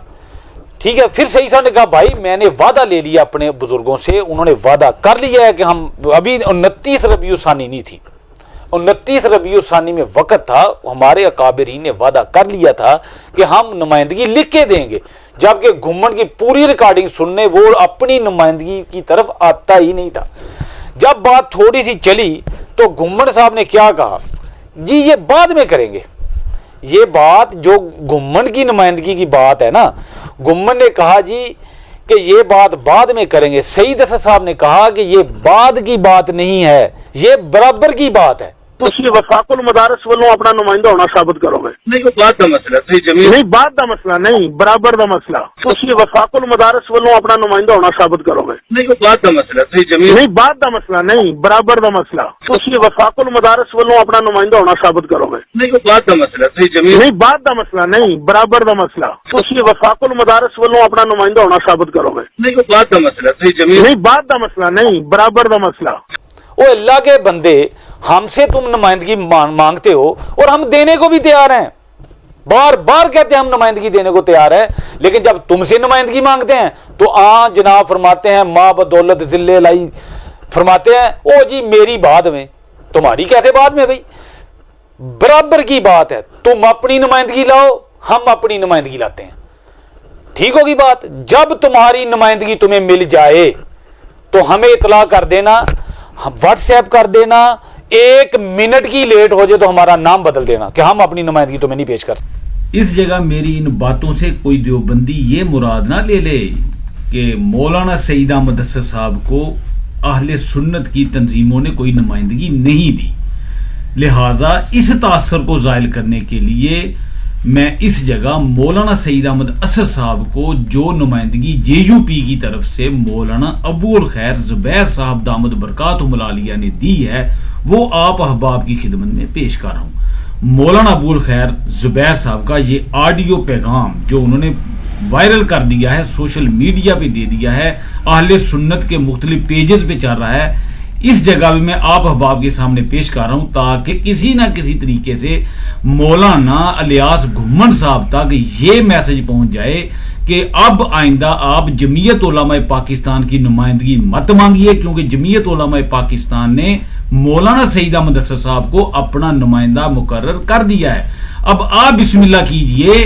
ٹھیک ہے پھر سعید صاحب نے کہا بھائی میں نے وعدہ لے لیا اپنے بزرگوں سے. انہوں نے وعدہ کر لیا ہے کہ ہم ابھی 29 ربیع ثانی نہیں تھی 29 ربیع ثانی میں وقت تھا. ہمارے اکابرین نے وعدہ کر لیا تھا کہ ہم نمائندگی لکھ کے دیں گے. جبکہ گمن کی پوری ریکارڈنگ سننے وہ اپنی نمائندگی کی طرف آتا ہی نہیں تھا. جب بات تھوڑی سی چلی تو گمن صاحب نے کیا کہا جی یہ بعد میں کریں گے. یہ بات جو گمن کی نمائندگی کی بات ہے نا گمن نے کہا جی کہ یہ بات بعد میں کریں گے. سعید اسد صاحب نے کہا کہ یہ بعد کی بات نہیں ہے یہ برابر کی بات ہے. تسی وفاق المدارس والوں اپنا نمائندہ ہونا ثابت کرو گے. نہیں وہ بات دا مسئلہ تسی جمعیت نہیں بات دا مسئلہ نہیں برابر دا مسئلہ. تسی وفاق المدارس والوں اپنا نمائندہ ہونا ثابت کرو گے. نہیں وہ بات دا مسئلہ تسی جمعیت نہیں بات دا مسئلہ نہیں برابر دا مسئلہ. تسی وفاق المدارس والوں اپنا نمائندہ ہونا ثابت کرو گے. نہیں وہ بات دا مسئلہ تسی جمعیت نہیں بات دا مسئلہ نہیں برابر دا مسئلہ. تسی وفاق المدارس والوں اپنا نمائندہ ہونا ثابت کرو گے. نہیں وہ بات دا مسئلہ تسی جمعیت نہیں بات دا مسئلہ نہیں برابر دا مسئلہ. او اللہ کے بندے ہم سے تم نمائندگی مانگتے ہو اور ہم دینے کو بھی تیار ہیں. بار بار کہتے ہیں ہم نمائندگی دینے کو تیار ہیں لیکن جب تم سے نمائندگی مانگتے ہیں تو جناب فرماتے ہیں ماں بدولت ذلے لائی فرماتے ہیں او جی میری بعد میں تمہاری کیسے بعد میں بھائی برابر کی بات ہے. تم اپنی نمائندگی لاؤ ہم اپنی نمائندگی لاتے ہیں. ٹھیک ہوگی بات. جب تمہاری نمائندگی تمہیں مل جائے تو ہمیں اطلاع کر دینا واٹس ایپ کر دینا. 1 منٹ کی لیٹ ہو جائے تو ہمارا نام بدل دینا کہ ہم اپنی نمائندگی تمہیں نہیں پیش کر سکتے. اس جگہ میری ان باتوں سے کوئی دیوبندی یہ مراد نہ لے لے کہ مولانا سعید احمد اسد صاحب کو اہل سنت کی تنظیموں نے کوئی نمائندگی نہیں دی. لہٰذا اس تاثر کو زائل کرنے کے لیے میں اس جگہ مولانا سعید احمد اسد صاحب کو جو نمائندگی جے یو پی کی طرف سے مولانا ابو الخیر زبیر صاحب دامت برکاتہم العالیہ نے دی ہے وہ آپ احباب کی خدمت میں پیش کر رہا ہوں. مولانا ابو الخیر زبیر صاحب کا یہ آڈیو پیغام جو انہوں نے وائرل کر دیا ہے سوشل میڈیا پہ دے دیا ہے اہل سنت کے مختلف پیجز پہ چل رہا ہے اس جگہ بھی میں آپ احباب کے سامنے پیش کر رہا ہوں تاکہ کسی نہ کسی طریقے سے مولانا الیاس گھمن صاحب تک یہ میسج پہنچ جائے کہ اب آئندہ آپ جمعیت علماء پاکستان کی نمائندگی مت مانگیے، کیونکہ جمعیت علماء پاکستان نے مولانا سعید احمد اسد صاحب کو اپنا نمائندہ مقرر کر دیا ہے۔ اب آپ بسم اللہ کیجئے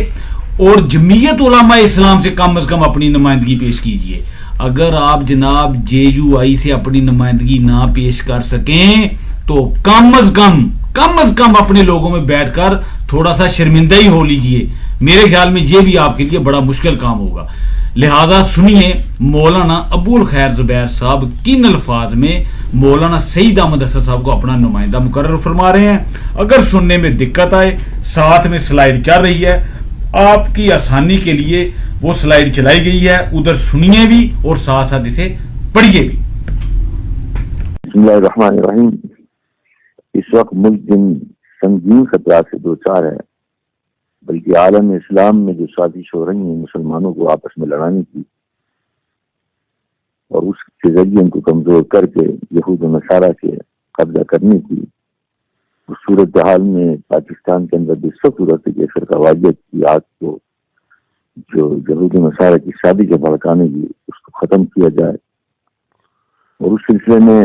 اور جمعیت علماء اسلام سے کم از کم اپنی نمائندگی پیش کیجئے۔ اگر آپ جناب JUI سے اپنی نمائندگی نہ پیش کر سکیں تو کم از کم اپنے لوگوں میں بیٹھ کر تھوڑا سا شرمندہ ہی ہو لیجئے۔ میرے خیال میں یہ بھی آپ کے لیے بڑا مشکل کام ہوگا۔ لہذا سنیے مولانا ابو الخیر زبیر صاحب کن الفاظ میں مولانا سعید احمد اسد صاحب کو اپنا نمائندہ مقرر فرما رہے ہیں۔ اگر سننے میں دقت آئے، ساتھ میں سلائیڈ چل رہی ہے، آپ کی آسانی کے لیے وہ سلائیڈ چلائی گئی ہے، ادھر سنیے بھی اور ساتھ ساتھ اسے پڑھیے بھی۔ بسم اللہ الرحمن الرحیم۔ اس وقت ملک جن سنگین خطرات سے دوچار ہے، بلکہ عالم اسلام میں جو سازش ہو رہی ہیں مسلمانوں کو آپس میں لڑانے کی اور اس کے ذریعے ان کو کمزور کر کے یہود و نصارہ کے قبضہ کرنے کی، اس صورتحال میں پاکستان کے اندر جس صورت ہے کہ فرقہ واریت کی آگ کو جو یہود و نصارہ کی شادی کے بھڑکانے کی اس کو ختم کیا جائے، اور اس سلسلے میں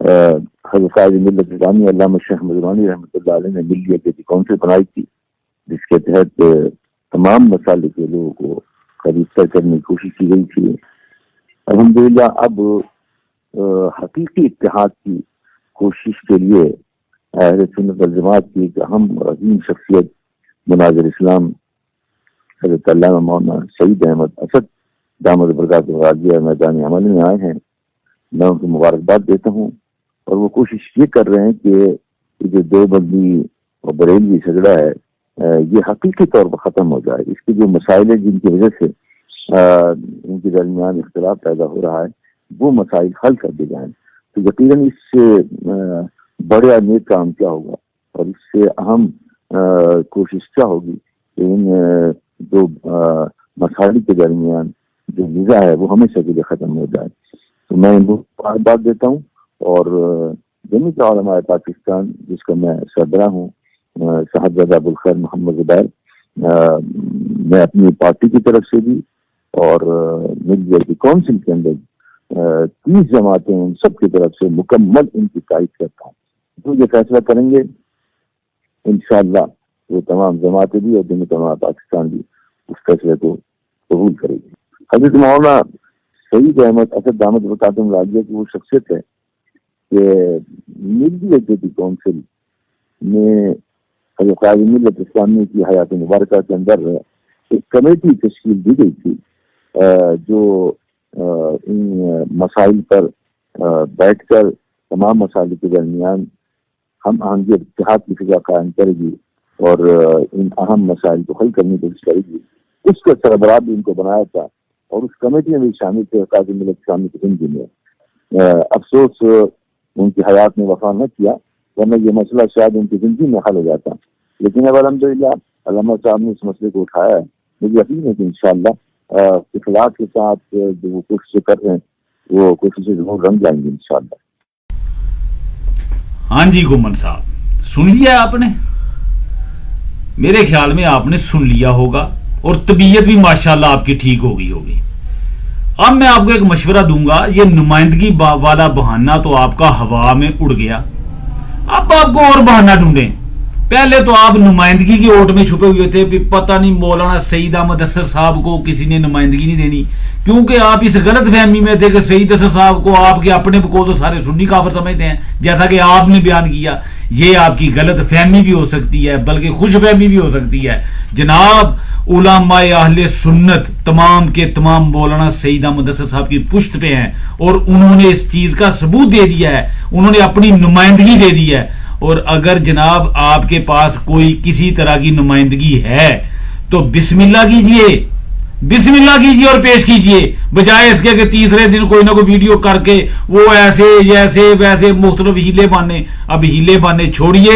حضرت قائد ملت اسلامی علامہ شیخ مدرانی رحمۃ اللہ علیہ نے ملی احتیاطی کونسل بنائی تھی، جس کے تحت تمام مسائل کے لوگوں کو خریدتا کرنے کی کوشش کی گئی تھی۔ الحمدللہ اب حقیقی اتحاد کی کوشش کے لیے اہل سنت والجماعت کی ایک اہم عظیم شخصیت مناظر اسلام حضرت علامہ مولانا سعید احمد اسد دامت برکاتہ العالیہ میدان عمل میں آئے ہیں۔ میں ان کو مبارکباد دیتا ہوں، اور وہ کوشش یہ کر رہے ہیں کہ جو دیوبندی اور بریلوی جھگڑا ہے یہ حقیقی طور پر ختم ہو جائے۔ اس کے جو مسائل ہیں جن کی وجہ سے ان کے درمیان اختلاف پیدا ہو رہا ہے وہ مسائل حل کر دیے جائیں، تو یقیناً اس سے بڑے نیک کام کیا ہوگا، اور اس سے اہم کوشش کیا ہوگی کہ ان دو مسائل کے درمیان جو نزاع ہے وہ ہمیشہ کے لیے ختم ہو جائے۔ تو میں ان کو بات دیتا ہوں، اور جمعیت علماء پاکستان جس کا میں سربراہ ہوں صاحبزادہ ابو الخیر محمد زبیر، میں اپنی پارٹی کی طرف سے بھی اور ملی کونسل کے اندر 30 جماعتیں ان سب کی طرف سے مکمل ان کی تائید کرتا ہوں۔ جو یہ فیصلہ کریں گے انشاءاللہ وہ تمام جماعتیں بھی اور جمعیت علماء پاکستان بھی اس فیصلے کو قبول کرے گی۔ حضرت مولانا سعید احمد اسد دامت برکاتہ العالیہ کی وہ شخصیت ہے کہ ملی احتیاطی کونسل میں حضرت قائد ملت اسلامی کی حیات مبارکہ کے اندر ایک کمیٹی تشکیل دی گئی تھی جو ان مسائل پر بیٹھ کر تمام مسائل کے درمیان ہم آہنگی اتحاد کی فضا قائم کرے گی اور ان اہم مسائل کو حل کرنے کی کوشش کرے گی۔ اس کا سربراہ بھی ان کو بنایا تھا، اور اس کمیٹی میں بھی شامل تھے قائد ملت اسلامی کے ہندی میں۔ افسوس ان کی حیات میں وفا نہ کیا، ورنہ یہ مسئلہ شاید ان کی زندگی میں حل ہو جاتا، لیکن اب الحمدللہ علامہ صاحب نے اس مسئلے کو اٹھایا ہے۔ مجھے یقین ہے کہ انشاءاللہ اخلاص کے ساتھ جو وہ کوششیں کر رہے ہیں وہ کوششیں ضرور رنگ لائیں گے انشاءاللہ۔ ہاں جی گھمن صاحب، سن لیا آپ نے؟ میرے خیال میں آپ نے سن لیا ہوگا، اور طبیعت بھی ماشاءاللہ آپ کی ٹھیک ہو گئی ہوگی۔ اب میں آپ کو ایک مشورہ دوں گا، یہ نمائندگی والا بہانہ تو آپ کا ہوا میں اڑ گیا، اب آپ کو اور بہانہ ڈھونڈیں۔ پہلے تو آپ نمائندگی کی اوٹ میں چھپے ہوئے تھے، پتہ نہیں مولانا سعید احمد اسد صاحب کو کسی نے نمائندگی نہیں دینی، کیونکہ آپ اس غلط فہمی میں تھے کہ سعید اسد صاحب کو آپ کے اپنے کو تو سارے سنی کافر سمجھتے ہیں، جیسا کہ آپ نے بیان کیا۔ یہ آپ کی غلط فہمی بھی ہو سکتی ہے، بلکہ خوش فہمی بھی ہو سکتی ہے۔ جناب علماء اہل سنت تمام کے تمام مولانا سعید احمد اسد صاحب کی پشت پہ ہیں، اور انہوں نے اس چیز کا ثبوت دے دیا ہے، انہوں نے اپنی نمائندگی دے دی ہے۔ اور اگر جناب آپ کے پاس کوئی کسی طرح کی نمائندگی ہے تو بسم اللہ کیجئے اور پیش کیجئے، بجائے اس کے کہ تیسرے دن کوئی نہ کوئی ویڈیو کر کے وہ ایسے ویسے مختلف ہیلے بانے۔ اب ہیلے بانے چھوڑیے،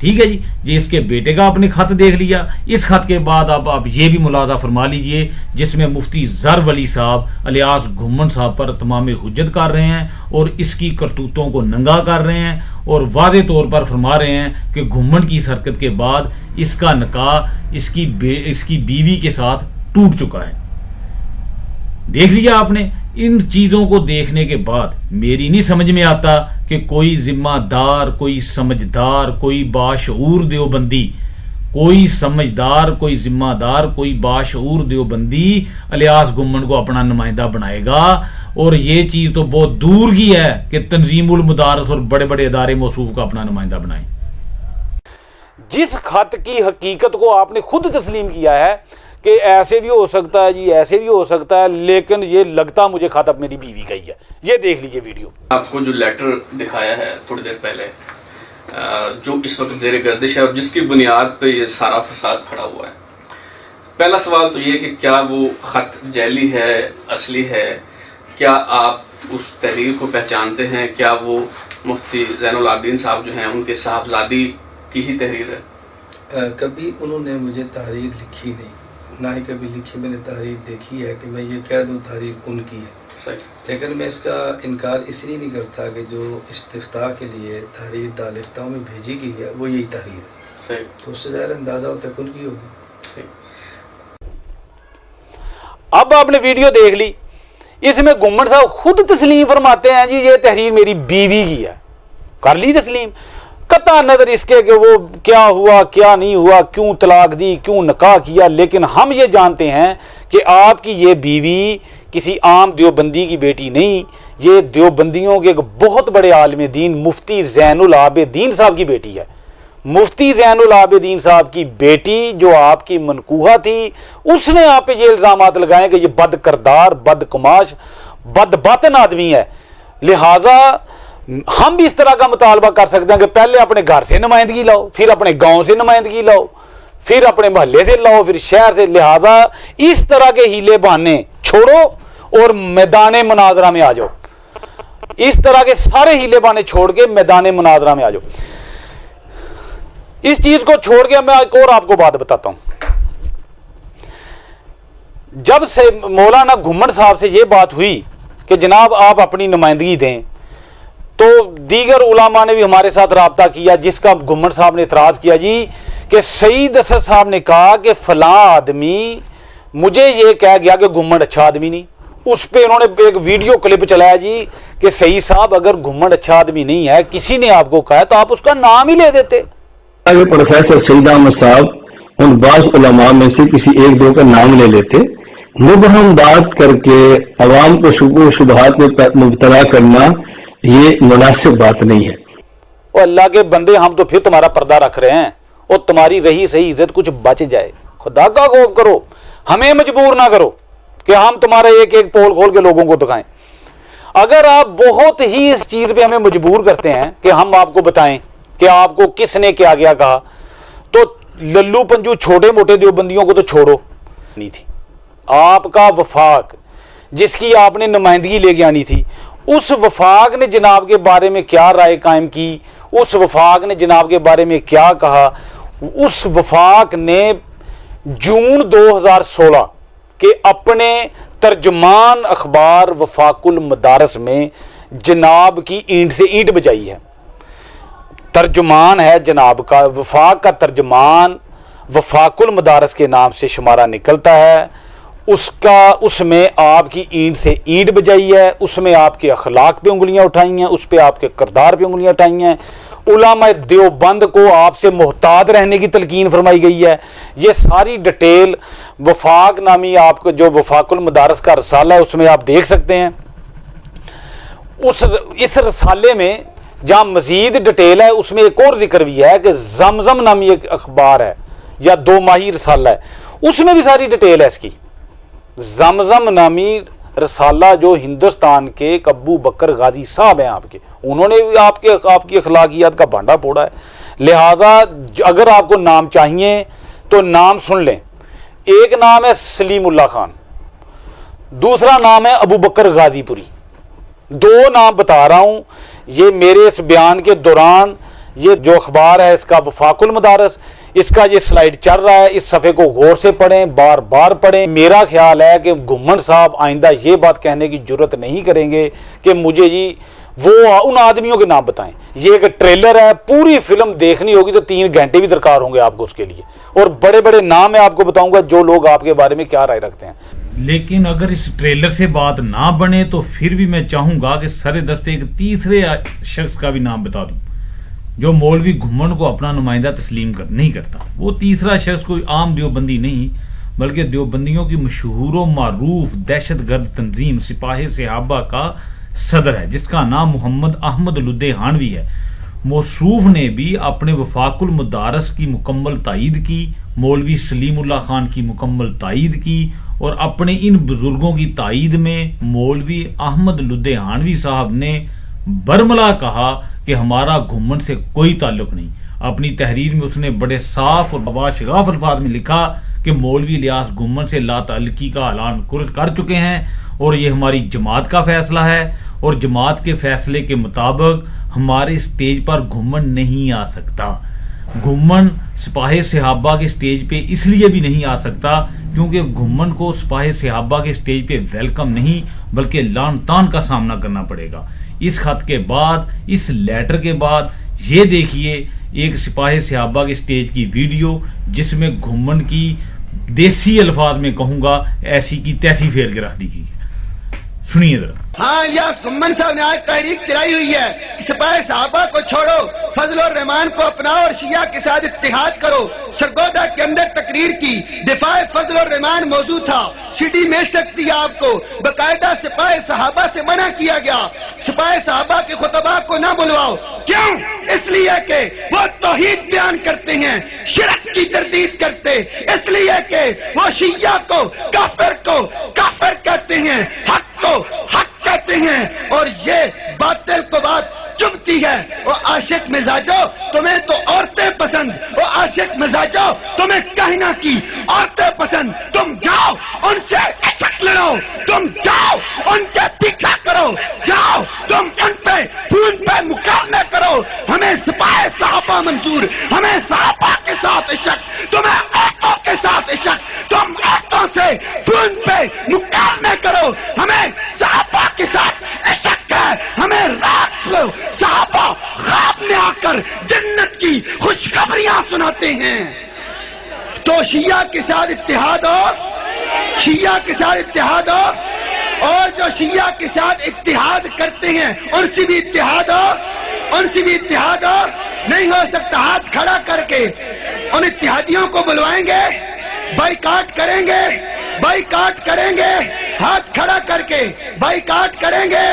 ٹھیک ہے جی. یہ اس کے بیٹے کا آپ نے خط دیکھ لیا. اس خط کے بعد اب آپ یہ بھی ملاحظہ فرما لیجئے جس میں مفتی زر ولی صاحب الیاس گھمن صاحب پر تمام حجت کر رہے ہیں اور اس کی کرتوتوں کو ننگا کر رہے ہیں اور واضح طور پر فرما رہے ہیں کہ گھمن کی اس حرکت کے بعد اس کا نکاح اس کی بیوی کے ساتھ ٹوٹ چکا ہے. دیکھ لیا آپ نے. ان چیزوں کو دیکھنے کے بعد میری نہیں سمجھ میں آتا کہ کوئی ذمہ دار، کوئی سمجھدار، کوئی باشعور دیوبندی، کوئی سمجھدار، کوئی ذمہ دار، کوئی باشعور دیوبندی الیاس گھمن کو اپنا نمائندہ بنائے گا. اور یہ چیز تو بہت دور کی ہے کہ تنظیم المدارس اور بڑے بڑے ادارے موصوف کا اپنا نمائندہ بنائیں. جس خط کی حقیقت کو آپ نے خود تسلیم کیا ہے کہ ایسے بھی ہو سکتا ہے جی، ایسے بھی ہو سکتا ہے، لیکن یہ لگتا مجھے خط اب میری بیوی کا ہی ہے. یہ دیکھ لیجئے ویڈیو. آپ کو جو لیٹر دکھایا ہے تھوڑی دیر پہلے جو اس وقت زیر گردش ہے اور جس کی بنیاد پہ یہ سارا فساد کھڑا ہوا ہے، پہلا سوال تو یہ کہ کیا وہ خط جعلی ہے، اصلی ہے؟ کیا آپ اس تحریر کو پہچانتے ہیں؟ کیا وہ مفتی زین العابدین صاحب جو ہیں ان کے صاحبزادی کی ہی تحریر ہے؟ کبھی انہوں نے مجھے تحریر لکھی نہیں، نہ ہی کبھی لکھی میں نے تحریر دیکھی ہے کہ میں یہ کہہ دوں تحریر ان کی ہے. صحیح. لیکن میں اس کا انکار اس لیے نہیں کرتا کہ جو استفتاء کے لیے تحریر دارالفتاؤں میں بھیجی گئی ہے وہ یہی تحریر ہے. صحیح. تو اس سے ظاہر اندازہ ہوتا ہے کہ ان کی ہوگی. صحیح. اب آپ نے ویڈیو دیکھ لی. اس میں گھمن صاحب خود تسلیم فرماتے ہیں جی یہ تحریر میری بیوی کی ہے. کر لی تسلیم. قطع نظر اس کے کہ وہ کیا ہوا کیا نہیں ہوا، کیوں طلاق دی، کیوں نکاح کیا، لیکن ہم یہ جانتے ہیں کہ آپ کی یہ بیوی کسی عام دیوبندی کی بیٹی نہیں، یہ دیوبندیوں کے ایک بہت بڑے عالم دین مفتی زین العابدین صاحب کی بیٹی ہے. مفتی زین العابدین صاحب کی بیٹی جو آپ کی منکوحہ تھی، اس نے آپ پہ یہ الزامات لگائے کہ یہ بد کردار، بد کماش، بد باطن آدمی ہے. لہٰذا ہم بھی اس طرح کا مطالبہ کر سکتے ہیں کہ پہلے اپنے گھر سے نمائندگی لاؤ، پھر اپنے گاؤں سے نمائندگی لاؤ، پھر اپنے محلے سے لاؤ، پھر شہر سے. لہٰذا اس طرح کے ہیلے بہانے چھوڑو اور میدان مناظرہ میں آ جاؤ. اس طرح کے سارے ہیلے بہانے چھوڑ کے میدان مناظرہ میں آ جاؤ. اس چیز کو چھوڑ کے میں ایک اور آپ کو بات بتاتا ہوں. جب سے مولانا گھمن صاحب سے یہ بات ہوئی کہ جناب آپ اپنی نمائندگی دیں، تو دیگر علماء نے بھی ہمارے ساتھ رابطہ کیا، جس کا گھمن صاحب نے اعتراض کیا جی کہ سعید اسد صاحب نے کہا کہ فلاں آدمی، مجھے یہ کہہ گیا کہ گھمن اچھا آدمی نہیں. اس پہ انہوں نے ایک ویڈیو کلپ چلایا جی کہ سعید صاحب اگر گھمن اچھا آدمی نہیں ہے، کسی نے آپ کو کہا ہے تو آپ اس کا نام ہی لے دیتے. پروفیسر سعید احمد صاحب ان بعض علماء میں سے کسی ایک دو کا نام لے لیتے. مبہم بات کر کے عوام کو شبہ و شبہات میں مبتلا کرنا یہ مناسب بات نہیں ہے. اور اللہ کے بندے، ہم تو پھر تمہارا پردہ رکھ رہے ہیں اور تمہاری رہی صحیح عزت کچھ بچ جائے. خدا کا خوف کرو، ہمیں مجبور نہ کرو کہ ہم تمہارا ایک ایک پول کھول کے لوگوں کو دکھائیں. اگر آپ بہت ہی اس چیز پہ ہمیں مجبور کرتے ہیں کہ ہم آپ کو بتائیں کہ آپ کو کس نے کیا گیا کہا، تو للو پنجو چھوٹے موٹے دیوبندیوں کو تو چھوڑو. نہیں تھی آپ کا وفاق جس کی آپ نے نمائندگی لے کے آنی تھی، اس وفاق نے جناب کے بارے میں کیا رائے قائم کی، اس وفاق نے جناب کے بارے میں کیا کہا. اس وفاق نے جون 2016 کے اپنے ترجمان اخبار وفاق المدارس میں جناب کی اینٹ سے اینٹ بجائی ہے. ترجمان ہے جناب کا، وفاق کا ترجمان وفاق المدارس کے نام سے شمارہ نکلتا ہے. اس میں آپ کی اینٹ سے اینٹ بجائی ہے، اس میں آپ کے اخلاق پہ انگلیاں اٹھائی ہیں، اس پہ آپ کے کردار پہ انگلیاں اٹھائی ہیں. علماء دیوبند کو آپ سے محتاط رہنے کی تلقین فرمائی گئی ہے. یہ ساری ڈیٹیل وفاق نامی آپ کو جو وفاق المدارس کا رسالہ ہے اس میں آپ دیکھ سکتے ہیں. اس رسالے میں جہاں مزید ڈیٹیل ہے اس میں ایک اور ذکر بھی ہے کہ زمزم نامی ایک اخبار ہے یا 2 ماہی رسالہ ہے، اس میں بھی ساری ڈیٹیل ہے اس کی. زمزم نامی رسالہ جو ہندوستان کے ابو بکر غازی صاحب ہیں آپ کے، انہوں نے بھی آپ کی اخلاقیات کا بانڈا پھوڑا ہے. لہٰذا اگر آپ کو نام چاہیے تو نام سن لیں. ایک نام ہے سلیم اللہ خان، دوسرا نام ہے ابو بکر غازی پوری. 2 نام بتا رہا ہوں، یہ میرے اس بیان کے دوران یہ جو اخبار ہے اس کا وفاق المدارس، اس کا یہ سلائیڈ چل رہا ہے، اس صفحے کو غور سے پڑھیں، بار بار پڑھیں. میرا خیال ہے کہ گھمن صاحب آئندہ یہ بات کہنے کی جرت نہیں کریں گے کہ مجھے جی وہ ان آدمیوں کے نام بتائیں. یہ ایک ٹریلر ہے، پوری فلم دیکھنی ہوگی تو 3 گھنٹے بھی درکار ہوں گے آپ کو اس کے لیے، اور بڑے بڑے نام میں آپ کو بتاؤں گا جو لوگ آپ کے بارے میں کیا رائے رکھتے ہیں. لیکن اگر اس ٹریلر سے بات نہ بنے تو پھر بھی میں چاہوں گا کہ سر دستے ایک تیسرے شخص کا بھی نام بتا دوں جو مولوی گھمن کو اپنا نمائندہ تسلیم نہیں کرتا. وہ تیسرا شخص کوئی عام دیوبندی نہیں بلکہ دیوبندیوں کی مشہور و معروف دہشت گرد تنظیم سپاہ صحابہ کا صدر ہے، جس کا نام محمد احمد لدھیانوی ہے. موصوف نے بھی اپنے وفاق المدارس کی مکمل تائید کی، مولوی سلیم اللہ خان کی مکمل تائید کی، اور اپنے ان بزرگوں کی تائید میں مولوی احمد لدھیانوی صاحب نے برملا کہا کہ ہمارا گھمن سے کوئی تعلق نہیں. اپنی تحریر میں اس نے بڑے صاف اور شگاف الفاظ میں لکھا کہ مولوی الیاس گھمن سے لا تعلقی کا اعلان کر چکے ہیں اور یہ ہماری جماعت کا فیصلہ ہے، اور جماعت کے فیصلے کے مطابق ہمارے سٹیج پر گھمن نہیں آ سکتا. گھمن سپاہ صحابہ کے سٹیج پہ اس لیے بھی نہیں آ سکتا کیونکہ گھمن کو سپاہ صحابہ کے سٹیج پہ ویلکم نہیں بلکہ لعن طعن کا سامنا کرنا پڑے گا. اس خط کے بعد، اس لیٹر کے بعد یہ دیکھیے ایک سپاہ صحابہ کے سٹیج کی ویڈیو جس میں گھمن کی دیسی الفاظ میں کہوں گا ایسی کی تیسی پھیر کے رکھ دی گئی ہے. سنیے ذرا. ہاں الیاس گھمن صاحب نے آج تحریک چلائی ہوئی ہے کہ سپاہ صحابہ کو چھوڑو، فضل الرحمان کو اپناؤ اور شیعہ کے ساتھ اتحاد کرو. سرگودا کے اندر تقریر کی، دفاع فضل الرحمان موضوع تھا، سی ڈی مل سکتی ہے آپ کو. باقاعدہ سپاہ صحابہ سے منع کیا گیا، سپاہ صحابہ کے خطباء کو نہ بلواؤ. کیوں؟ اس لیے کہ وہ توحید بیان کرتے ہیں، شرک کی تردید کرتے، اس لیے کہ وہ شیعہ کو کافر کہتے ہیں، حق کو حق کہتے ہیں، اور یہ باطل کو بات چبھتی ہے. وہ عاشق مزاجو تمہیں تو عورتیں پسند، وہ عاشق مزاجو تمہیں کہنا کی عورتیں پسند. تم جاؤ ان سے عشق لڑو، تم جاؤ ان کے پیچھا کرو، جاؤ تم ان پہ خون پہ مقابلہ کرو. ہمیں سپاہ صحابہ منظور، ہمیں صحابہ کے ساتھ عشق، تمہیں عورتوں کے ساتھ عشق، تم عورتوں سے خون پہ مقابلہ کرو. ہمیں صحابہ کے ساتھ عشق ہے، ہمیں رات کو صحابہ خواب میں آ کر جنت کی خوشخبریاں سناتے ہیں. تو شیعہ کے ساتھ اتحاد ہو، شیعہ کے ساتھ اتحاد ہو، اور جو شیعہ کے ساتھ اتحاد کرتے ہیں ان سے بھی اتحاد ہو، ان سے بھی اتحاد ہو. نہیں ہو سکتا ہاتھ کھڑا کر کے ان اتحادیوں کو بلوائیں گے، بائیکاٹ کریں گے، بائیکاٹ کریں گے، ہاتھ کھڑا کر کے بائیکاٹ کریں گے.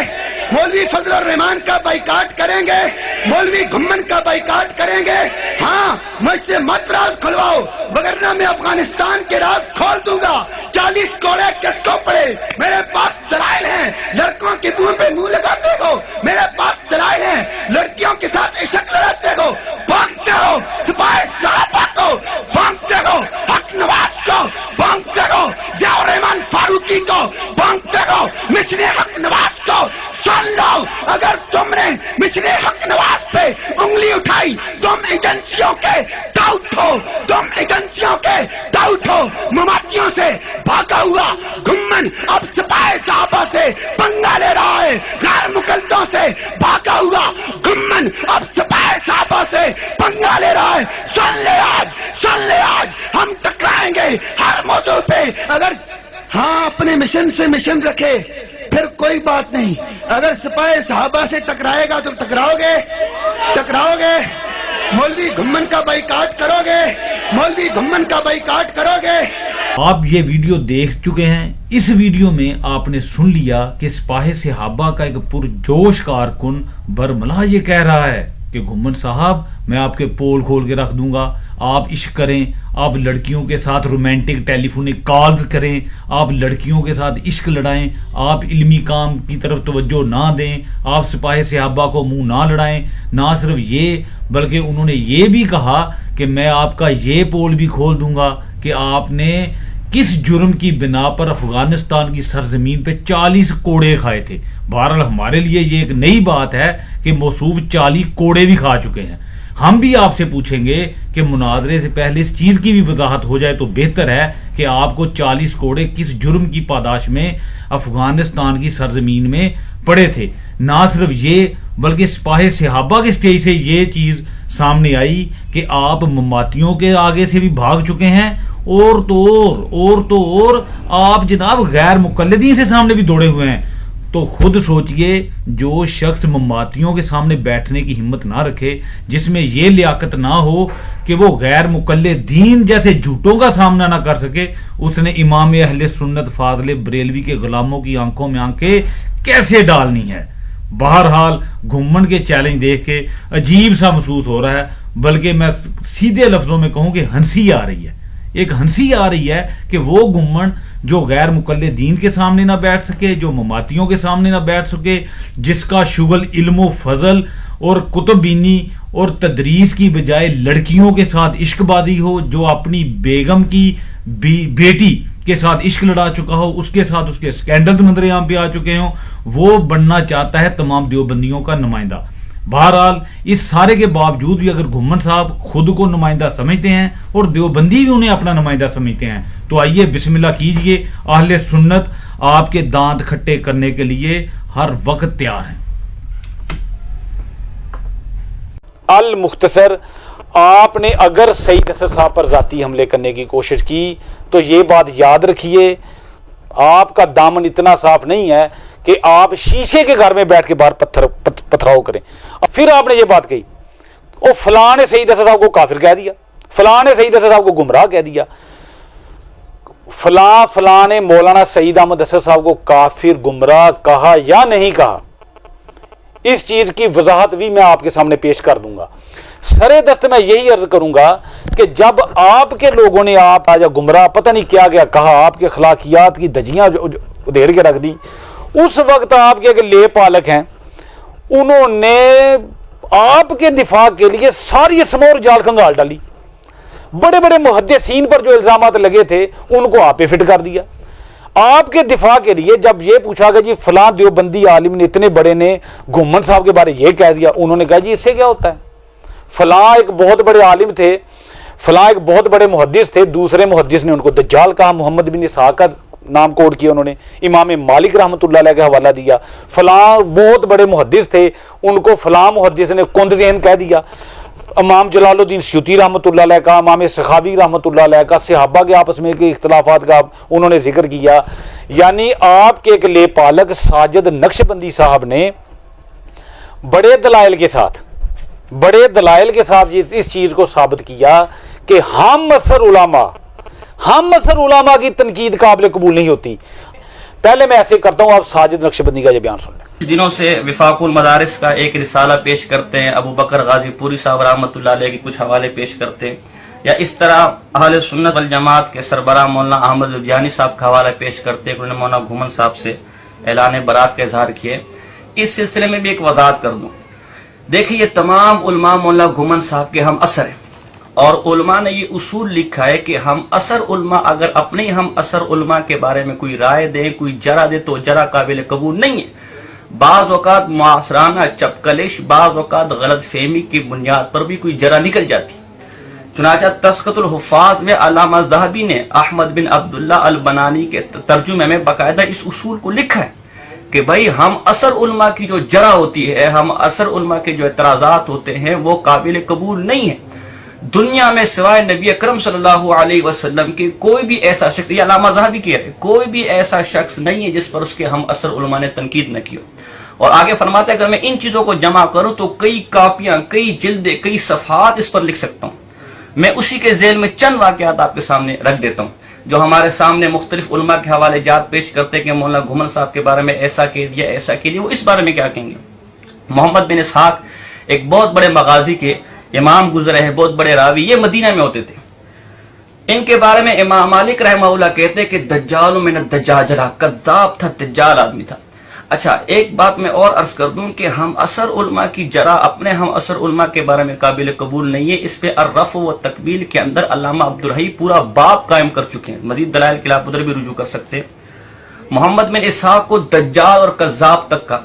مولوی فضل الرحمان کا بائیکاٹ کریں گے، مولوی گھمن کا بائیکاٹ کریں گے. ہاں مجھ سے مت راز کھلواؤ وگرنہ میں افغانستان کے راز کھول دوں گا. 40 کوڑے کس کو پڑے؟ میرے پاس دلائل ہیں. لڑکوں کے منہ پہ منہ لگاتے ہو، میرے پاس دلائل ہیں. لڑکیوں کے ساتھ عشق لڑاتے ہو، بھانگتے ہو سپاہ صحابہ کو، بھانگتے ہو حق نواز کو، بھانگتے ہو ضیاء الرحمان فاروقی کو، بھانگتے ہو مشن حق نواز کو. سن لو، اگر تم نے مشن حق نواز پہ انگلی اٹھائی تم ایجنسیوں کے ڈاؤٹ ہو، تم ایجنسیوں کے ڈاؤٹ ہو. مماتیوں سے بھاگا ہوا گھمن اب سپاہ صحابہ سے پنگا لے رہا ہے. غیر مقلدوں سے بھاگا ہوا گھمن اب سپاہ صحابہ سے پنگا لے رہا ہے. سن لے آج، سن لے آج، ہم ٹکرائیں گے ہر موضوع پہ. اگر ہاں اپنے مشن سے مشن رکھے پھر کوئی بات نہیں. اگر سپاہ صحابہ سے ٹکرائے گا تو ٹکراؤ گے. مولوی گھمن کا بائیکاٹ کرو گے، مولوی گھمن کا بائیکاٹ کرو گے. آپ یہ ویڈیو دیکھ چکے ہیں. اس ویڈیو میں آپ نے سن لیا کہ سپاہ صحابہ کا ایک پرجوش کارکن برملا یہ کہہ رہا ہے کہ گھمن صاحب میں آپ کے پول کھول کے رکھ دوں گا، آپ عشق کریں، آپ لڑکیوں کے ساتھ رومانٹک ٹیلی فونک کالز کریں، آپ لڑکیوں کے ساتھ عشق لڑائیں، آپ علمی کام کی طرف توجہ نہ دیں، آپ سپاہ صحابہ کو منہ نہ لڑائیں. نہ صرف یہ بلکہ انہوں نے یہ بھی کہا کہ میں آپ کا یہ پول بھی کھول دوں گا کہ آپ نے کس جرم کی بنا پر افغانستان کی سرزمین پہ 40 کوڑے کھائے تھے. بہرحال ہمارے لیے یہ ایک نئی بات ہے کہ موصوف 40 کوڑے بھی کھا چکے ہیں. ہم بھی آپ سے پوچھیں گے کہ مناظرے سے پہلے اس چیز کی بھی وضاحت ہو جائے تو بہتر ہے کہ آپ کو 40 کوڑے کس جرم کی پاداش میں افغانستان کی سرزمین میں پڑے تھے. نہ صرف یہ بلکہ سپاہ صحابہ کے سٹیج سے یہ چیز سامنے آئی کہ آپ مماتیوں کے آگے سے بھی بھاگ چکے ہیں اور تو آپ جناب غیر مقلدین سے سامنے بھی دوڑے ہوئے ہیں. تو خود سوچئے جو شخص مماتیوں کے سامنے بیٹھنے کی ہمت نہ رکھے, جس میں یہ لیاقت نہ ہو کہ وہ غیر مقلدین جیسے جھوٹوں کا سامنا نہ کر سکے, اس نے امام اہل سنت فاضل بریلوی کے غلاموں کی آنکھوں میں آنکھیں کیسے ڈالنی ہے. بہرحال گھمنڈ کے چیلنج دیکھ کے عجیب سا محسوس ہو رہا ہے, بلکہ میں سیدھے لفظوں میں کہوں کہ ہنسی آ رہی ہے. ایک ہنسی آ رہی ہے کہ وہ گھمنڈ جو غیر مقلدین کے سامنے نہ بیٹھ سکے, جو مماتیوں کے سامنے نہ بیٹھ سکے, جس کا شغل علم و فضل اور کتب بینی اور تدریس کی بجائے لڑکیوں کے ساتھ عشق بازی ہو, جو اپنی بیگم کی بیٹی کے ساتھ عشق لڑا چکا ہو, اس کے ساتھ اس کے سکینڈل منظر عام پہ آ چکے ہوں, وہ بننا چاہتا ہے تمام دیوبندیوں کا نمائندہ. بہرحال اس سارے کے باوجود بھی اگر گھمنڈ صاحب خود کو نمائندہ سمجھتے ہیں اور دیوبندی بھی انہیں اپنا نمائندہ سمجھتے ہیں, تو آئیے بسم اللہ کیجئے. اہل سنت آپ کے دانت کھٹے کرنے کے لیے ہر وقت تیار ہیں. المختصر, آپ نے اگر سعید اسد صاحب پر ذاتی حملے کرنے کی کوشش کی تو یہ بات یاد رکھیے, آپ کا دامن اتنا صاف نہیں ہے کہ آپ شیشے کے گھر میں بیٹھ کے باہر پتھراؤ کریں. پھر آپ نے یہ بات کہی, وہ فلاں نے سعید اسد صاحب کو کافر کہہ دیا, فلاں نے سعید اسد صاحب کو گمراہ کہہ دیا, فلاں نے مولانا سعید احمد اسد صاحب کو کافر گمراہ کہا یا نہیں کہا, اس چیز کی وضاحت بھی میں آپ کے سامنے پیش کر دوں گا. سرے دست میں یہی عرض کروں گا کہ جب آپ کے لوگوں نے آپ آج گمراہ پتہ نہیں کیا کیا کہا, آپ کے اخلاقیات کی دھجیاں ادھیڑ کے رکھ دی, اس وقت آپ کے ایک لے پالک ہیں, انہوں نے آپ کے دفاع کے لیے ساری اسمور جال کھنگال ڈالی. بڑے بڑے محدثین پر جو الزامات لگے تھے ان کو آپ پہ فٹ کر دیا. آپ کے دفاع کے لیے جب یہ پوچھا کہ جی فلاں دیوبندی عالم نے اتنے بڑے نے گھمنڈ صاحب کے بارے یہ کہہ دیا, انہوں نے کہا جی اس سے کیا ہوتا ہے, فلاں ایک بہت بڑے عالم تھے, فلاں ایک بہت بڑے محدث تھے, دوسرے محدث نے ان کو دجال کہا, محمد بن اسحاق کا نام کوڈ کیا انہوں نے, امام مالک رحمۃ اللہ علیہ کا حوالہ دیا, فلاں بہت بڑے محدث تھے ان کو فلاں محدث نے کند ذہن کہہ دیا, امام جلال الدین سیوطی رحمۃ اللہ علیہ کا, امام سخاوی رحمۃ اللہ علیہ کا, صحابہ کے آپس میں کے اختلافات کا انہوں نے ذکر کیا. یعنی آپ کے ایک لے پالک ساجد نقشبندی صاحب نے بڑے دلائل کے ساتھ اس چیز کو ثابت کیا کہ ہم اثر علماء کی تنقید قابل قبول نہیں ہوتی. پہلے میں ایسے کرتا ہوں, آپ ساجد نقشبندی کا یہ بیان سن لیں. دنوں سے وفاق المدارس کا ایک رسالہ پیش کرتے ہیں, ابو بکر غازی پوری صاحب رحمۃ اللہ علیہ کی کچھ حوالے پیش کرتے ہیں, یا اس طرح اہل سنت والجماعت کے سربراہ مولانا احمد الجانی صاحب کا حوالہ پیش کرتے ہیں کہ انہوں نے مولانا گھمنڈ صاحب سے اعلان برات کا اظہار کیا. اس سلسلے میں بھی ایک وضاحت کر دوں. دیکھیں یہ تمام علماء مولانا گھمنڈ صاحب کے ہم اثر ہیں, اور علماء نے یہ اصول لکھا ہے کہ ہم اثر علماء اگر اپنے ہم اثر علماء کے بارے میں کوئی رائے دیں, کوئی جرا دے تو جرا قابل قبول نہیں ہے. بعض اوقات معاصرانہ چپکلش, بعض اوقات غلط فہمی کی بنیاد پر بھی کوئی جرا نکل جاتی. چنانچہ تسقط الحفاظ میں علامہ ذہبی نے احمد بن عبداللہ البنانی کے ترجمے میں باقاعدہ اس اصول کو لکھا ہے کہ بھائی ہم اثر علماء کی جو جرا ہوتی ہے, ہم اثر علماء کے جو اعتراضات ہوتے ہیں وہ قابل قبول نہیں ہیں. دنیا میں سوائے نبی اکرم صلی اللہ علیہ وسلم کے کوئی بھی ایسا شخص, یہ علامہ ذہبی کہہ رہے, کوئی بھی ایسا شخص نہیں ہے جس پر اس کے ہم اثر علماء نے تنقید نہ کی ہو. اور آگے فرماتے ہیں اگر میں ان چیزوں کو جمع کروں تو کئی کاپیاں, کئی جلدیں, کئی صفحات اس پر لکھ سکتا ہوں. میں اسی کے ذیل میں چند واقعات آپ کے سامنے رکھ دیتا ہوں جو ہمارے سامنے مختلف علماء کے حوالے جات پیش کرتے کہ مولانا گھمنڈ صاحب کے بارے میں ایسا کہہ دیا, ایسا کہہ دیا. وہ اس بارے میں کیا کہیں گے؟ محمد بن اسحاق ایک بہت بڑے مغازی کے امام گزرے ہیں, بہت بڑے راوی, یہ مدینہ میں ہوتے تھے. ان کے بارے میں امام مالک رحمہ اللہ کہتے کہ دجال من الدجاجلہ, کذاب تھا, دجال آدمی تھا. اچھا ایک بات میں اور عرض کر دوں کہ ہم اثر علماء کی جرا اپنے ہم اثر علماء کے بارے میں قابل قبول نہیں ہے. اس پہ الرفع و تقبیل کے اندر علامہ عبدالحی پورا باب قائم کر چکے ہیں. مزید دلائل کے لیے آپ ادھر بھی رجوع کر سکتے ہیں. محمد بن اسحاق کو دجال اور کذاب تک کا,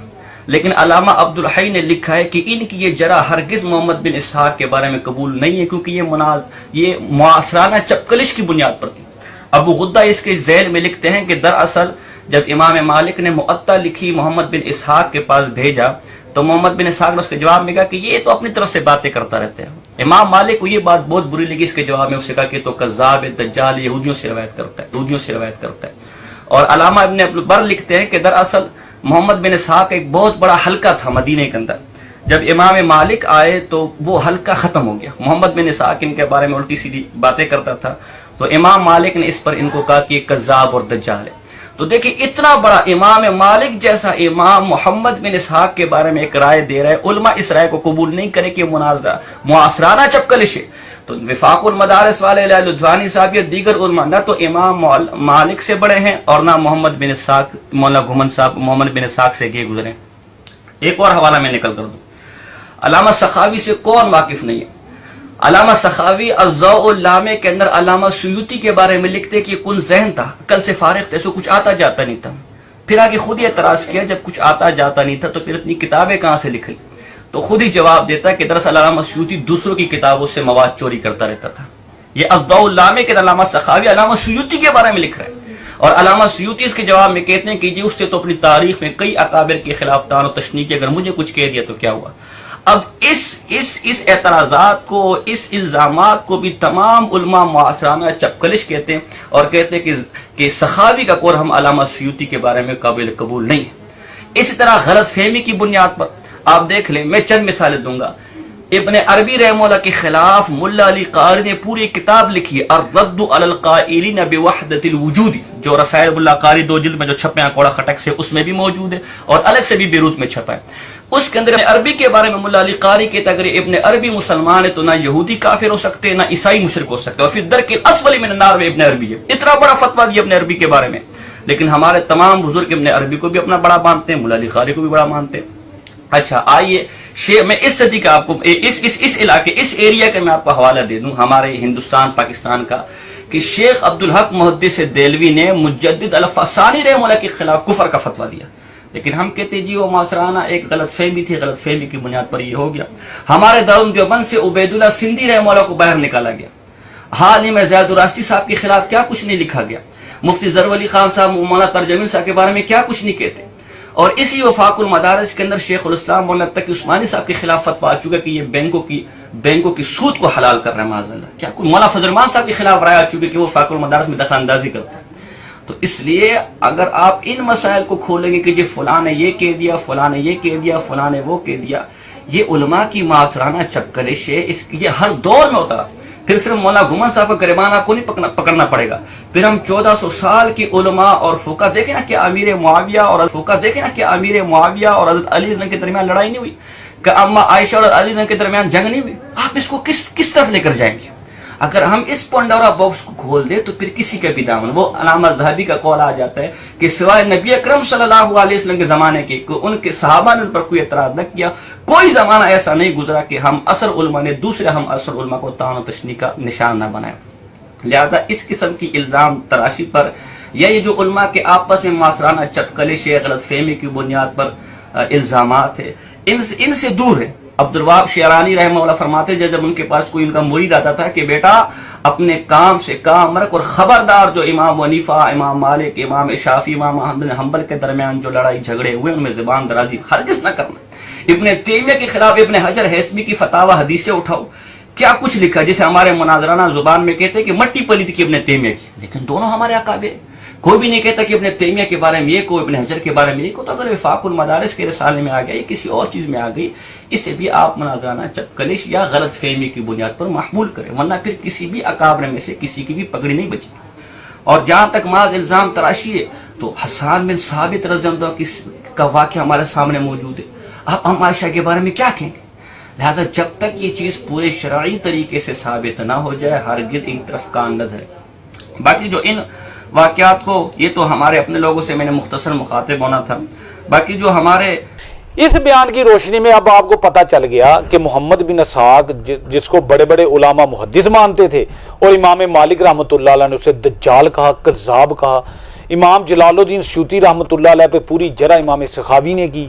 لیکن علامہ عبدالحی نے لکھا ہے کہ ان کی یہ جرح ہرگز محمد بن اسحاق کے بارے میں قبول نہیں ہے، کیونکہ یہ معاصرانہ چپکلش کی بنیاد پر تھی۔ ابو غدہ اس کے ذیل میں لکھتے ہیں کہ دراصل جب امام مالک نے معطا لکھی محمد بن اسحاق کے پاس بھیجا تو محمد بن اسحاق نے اس کے جواب میں کہا کہ یہ تو اپنی طرف سے باتیں کرتا رہتا ہے۔ امام مالک کو یہ بات بہت بری لگی، اس کے جواب میں اسے کہا کہ تو کذاب ہے، دجال، یہودیوں سے روایت کرتا ہے۔ اور علامہ ابن عبدالبر لکھتے ہیں کہ دراصل محمد بن اسحاق ایک بہت بڑا حلقہ تھا مدینہ کے اندر، جب امام مالک آئے تو وہ حلقہ ختم ہو گیا۔ محمد بن اسحاق ان کے بارے میں الٹی سیدھی باتیں کرتا تھا، تو امام مالک نے اس پر ان کو کہا کہ یہ کذاب اور دجال ہے۔ تو دیکھیں اتنا بڑا امام مالک جیسا امام محمد بن اسحاق کے بارے میں ایک رائے دے رہا ہے، علماء اس رائے کو قبول نہیں کرے کہ منازعہ معاصرانہ چپکلش ہے۔ تو وفاق المدارس والے لدھوانی صاحب یا دیگر علماء نہ تو امام مالک سے بڑے ہیں اور نہ محمد بن اسحاق، مولانا گھمن صاحب محمد بن اسحاق سے گئے گزرے۔ ایک اور حوالہ میں نکل کر دوں، علامہ سخاوی سے کون واقف نہیں ہے؟ علامہ سخاوی الضوء اللامع کے اندر علامہ سیوطی کے بارے میں لکھتے کہ یہ کن ذہن تھا، عقل سے فارغ تھا، اسے کچھ آتا جاتا نہیں تھا۔ پھر آگے خود ہی اعتراض کیا جب کچھ آتا جاتا نہیں تھا تو پھر اتنی کتابیں کہاں سے لکھ لی؟ تو خود ہی جواب دیتا کہ دراصل علامہ سیوطی دوسروں کی کتابوں سے مواد چوری کرتا رہتا تھا۔ یہ الضوء اللامع کے علامہ سخاوی علامہ سیوطی کے بارے میں لکھ رہا ہے، اور علامہ سیوطی اس کے جواب میں کہتے ہیں کہ جی اس نے تو اپنی تاریخ میں کئی اکابر کے خلاف تان و تشنیع کی، اگر مجھے کچھ کہہ دیا تو کیا ہوا؟ اب اس اعتراضات کو، اس الزامات کو بھی تمام علماء معاصرانہ چپکلش کہتے ہیں، اور کہتے ہیں کہ سخاوی کا قول ہم علامہ سیوطی کے بارے میں قابل قبول نہیں ہے۔ اسی طرح غلط فہمی کی بنیاد پر آپ دیکھ لیں، میں چند مثالیں دوں گا۔ ابن عربی رحمہ اللہ کے خلاف ملا علی قاری نے پوری کتاب لکھی ہے الرد علی القائلین بوحدۃ الوجود، جو رسائل ملا قاری 2 جلد میں جو چھپے ہیں کوڑا خٹک سے، اس میں بھی موجود ہے اور الگ سے بھی بیروت میں چھپا ہے۔ اس کے اندر ابن عربی کے بارے میں ملا علی قاری کہتا ہے اگر ابن عربی مسلمان ہے تو نہ یہودی کافر ہو سکتے نہ عیسائی مشرک ہو سکتے، اور پھر درک الاسفل من النار میں ابن عربی ہے۔ اتنا بڑا فتویٰ دیا ابن عربی کے بارے میں، لیکن ہمارے تمام بزرگ ابن عربی کو بھی اپنا بڑا مانتے ہیں، ملا علی قاری کو بھی بڑا مانتے ہیں۔ اچھا آئیے میں اس صدی کا آپ کو اس علاقے اس ایریا کا میں آپ کو حوالہ دے دوں ہمارے ہندوستان پاکستان کا، کہ شیخ عبدالحق محدث دہلوی نے مجدد الفسانی رحمہ اللہ کے خلاف کفر کا فتویٰ دیا، لیکن ہم کہتے جی وہ معاصرانہ ایک غلط فہمی تھی، غلط فہمی کی بنیاد پر یہ ہو گیا۔ ہمارے دارالعلوم دیوبند سے عبید اللہ سندھی رحمہ اللہ کو باہر نکالا گیا۔ حال ہی میں زید الراشدی صاحب کے خلاف کیا کچھ نہیں لکھا گیا، مفتی ظفر علی خان صاحب مولانا ترجمین صاحب کے بارے میں کیا کچھ نہیں کہتے، اور اسی وفاق المدارس کے اندر شیخ الاسلام مولانا تقی عثمانی صاحب کے خلاف فتویٰ آ چکا کہ یہ بینکوں کی سود کو حلال کر رہا ہے معاذ اللہ۔ کیا مولانا فضل الرحمان صاحب کے خلاف رائے آ چکی کہ وہ وفاق المدارس میں دخل اندازی کرتا ہے۔ تو اس لیے اگر آپ ان مسائل کو کھولیں گے کہ جی فلاں نے یہ کہہ دیا، فلاں نے یہ کہہ دیا، فلاں نے وہ کہہ دیا، یہ علماء کی معاصرانہ چپکلش ہے، یہ ہر دور میں ہوتا۔ پھر صرف مولانا گھمن صاحب کا گریبان آپ کو نہیں پکڑنا پڑے گا، پھر ہم 1400 سال کی علماء اور فقہ دیکھیں نا کہ امیر معاویہ اور حضرت علی رضی کے درمیان لڑائی نہیں ہوئی، کہ اما عائشہ اور علی رضی کے درمیان جنگ نہیں ہوئی۔ آپ اس کو کس طرف لے کر جائیں گے؟ اگر ہم اس پنڈورا باکس کو کھول دیں تو پھر کسی کا بھی دامن، وہ علامہ ذہبی کا قول آ جاتا ہے کہ سوائے نبی اکرم صلی اللہ علیہ وسلم کے زمانے کے ان کے صحابہ نے ان پر کوئی اعتراض نہ کیا، کوئی زمانہ ایسا نہیں گزرا کہ ہم اثر علماء نے دوسرے ہم اثر علماء کو طعن و تشنیع کا نشان نہ بنائیں۔ لہذا اس قسم کی الزام تراشی پر یا یہ جو علماء کے آپس میں معاصرانہ چپکلش ہے، غلط فہمی کی بنیاد پر الزامات ہے، ان سے دور ہے۔ عبدالوہاب شعرانی رحمہ اللہ فرماتے ہیں جب ان کے پاس کوئی ان کا مرید آتا تھا کہ بیٹا اپنے کام سے کام رکھ، اور خبردار جو امام حنیفہ، امام مالک، امام شافعی، امام احمد بن حنبل کے درمیان جو لڑائی جھگڑے ہوئے ان میں زبان درازی ہرگز نہ کرنا۔ ابن تیمیہ کے خلاف ابن حجر ہیثمی کی فتاوی حدیثیں اٹھاؤ، کیا کچھ لکھا جسے ہمارے مناظرانہ زبان میں کہتے ہیں کہ مٹی پلیت کی ابن تیمیہ کی، لیکن دونوں ہمارے اکابر ہیں۔ کوئی بھی نہیں کہتا کہ ابن تیمیہ کے بارے میں یہ کو، ابن حجر کے بارے میں یہ کو۔ تو اگر وفاق المدارس کے رسالے میں آ گیا یا کسی اور چیز میں آ گئی، اسے بھی آپ مناظرانہ چپکلش یا غلط فہمی کی بنیاد پر محمول کریں، ورنہ پھر کسی بھی اکابر میں سے کسی کی بھی پگڑی نہیں بچی۔ اور جہاں تک محض الزام تراشی ہے تو حسان بن ثابت رضی اللہ عنہ کا واقعہ ہمارے سامنے موجود ہے، اب ہم عائشہ کے بارے میں کیا کہیں گے؟ لہذا جب تک یہ چیز پورے شرعی طریقے سے ثابت نہ ہو جائے ہرگز ایک طرف کان نہ دھرے۔ باقی جو ان واقعات کو، یہ تو ہمارے اپنے لوگوں سے میں نے مختصر مخاطب ہونا تھا، باقی جو ہمارے اس بیان کی روشنی میں اب آپ کو پتہ چل گیا کہ محمد بن اسحاق جس کو بڑے بڑے علماء محدث مانتے تھے، اور امام مالک رحمۃ اللہ علیہ نے اسے دجال کہا، کذاب کہا، امام جلال الدین سیوطی رحمۃ اللہ علیہ پہ پوری جرح امام سخاوی نے کی،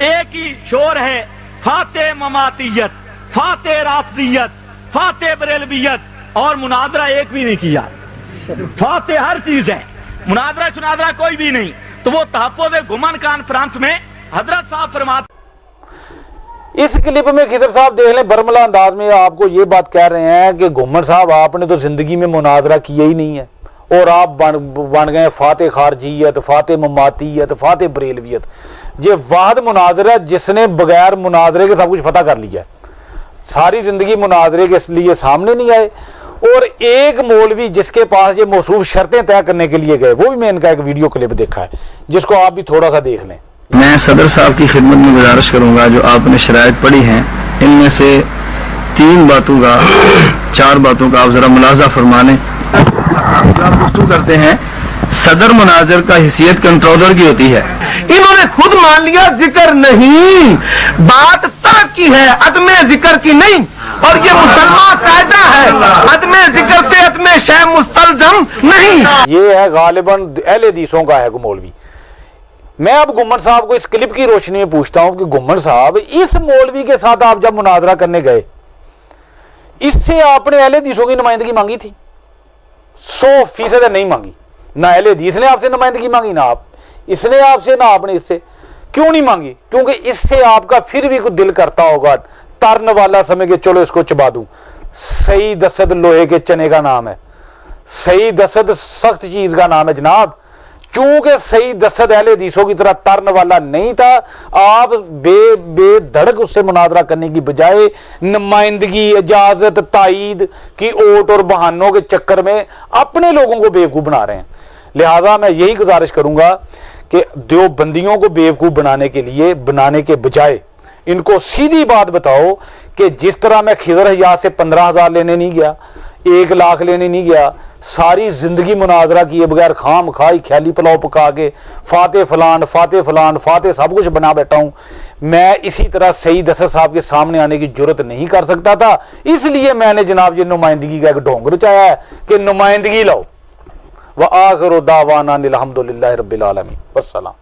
ایک ہی شور ہے، فاتح مماتیت، فاتح رافضیت، فاتح بریلویت، اور مناظرہ ایک بھی نہیں کیا. فاتح ہر چیز ہے، مناظرہ کوئی بھی نہیں. تو وہ تحفظ گمن کانفرنس میں حضرت صاحب فرماتے اس کلپ میں خضر صاحب دیکھ لیں برملا انداز میں آپ کو یہ بات کہہ رہے ہیں کہ گھومن صاحب آپ نے تو زندگی میں مناظرہ کیا ہی نہیں ہے اور آپ بن گئے فاتح خارجیت، فاتح مماتیت، فاتح بریلویت. یہ واحد مناظرہ جس نے بغیر مناظرے کے سب کچھ فتح کر لیا ہے. ساری زندگی مناظرے کے لیے سامنے نہیں آئے، اور ایک مولوی جس کے پاس یہ موصوف شرطیں طے کرنے کے لیے گئے، وہ بھی میں ان کا ایک ویڈیو کلپ دیکھا ہے جس کو آپ بھی تھوڑا سا دیکھ لیں. میں صدر صاحب کی خدمت میں گزارش کروں گا، جو آپ نے شرائط پڑھی ہیں ان میں سے 4 باتوں کا آپ ذرا ملاحظہ فرمانے. آپ گفتگو کرتے ہیں صدر مناظر کا حیثیت کنٹرولر کی ہوتی ہے. انہوں نے خود مان لیا ذکر نہیں، بات ترک کی ہے، عدم ذکر کی نہیں. اور یہ مسلمان قاعدہ ہے، عدم ذکر سے عدم شے مستلزم نہیں. یہ ہے غالباً اہل حدیثوں کا ہے مولوی. میں اب گھومن صاحب کو اس کلپ کی روشنی میں پوچھتا ہوں کہ گھومن صاحب اس مولوی کے ساتھ آپ جب مناظرہ کرنے گئے، اس سے آپ نے اہل حدیثوں کی نمائندگی مانگی تھی؟ 100% نہیں مانگی. نہ اہل حدیث نے آپ سے نمائندگی مانگی، نہ آپ اس نے آپ سے، نہ آپ نے اس سے. کیوں نہیں مانگی؟ کیونکہ اس سے آپ کا پھر بھی کچھ دل کرتا ہوگا ترن والا سمجھ کے چلو اس کو چبا دوں. صحیح دست لوہے کے چنے کا نام ہے، صحیح دست سخت چیز کا نام ہے جناب. چونکہ صحیح دست اہل حدیثوں کی طرح ترن والا نہیں تھا، آپ بے دھڑک اس سے مناظرہ کرنے کی بجائے نمائندگی، اجازت، تائید کی اوٹ اور بہانوں کے چکر میں اپنے لوگوں کو بیوقوف بنا رہے ہیں. لہٰذا میں یہی گزارش کروں گا کہ دیوبندیوں کو بیوقوف بنانے کے بجائے ان کو سیدھی بات بتاؤ کہ جس طرح میں خضر حجاز سے 15,000 لینے نہیں گیا، 1 لاکھ لینے نہیں گیا، ساری زندگی مناظرہ کیے بغیر خام کھائی خیالی پلاؤ پکا کے فاتح فلان فاتح سب کچھ بنا بیٹھا ہوں، میں اسی طرح سعید اسد صاحب کے سامنے آنے کی جرت نہیں کر سکتا تھا. اس لیے میں نے جناب یہ نمائندگی کا ایک ڈھونگ رچایا ہے کہ نمائندگی لاؤ. وآخر دعوانا الحمدللہ رب العالمین. والسلام.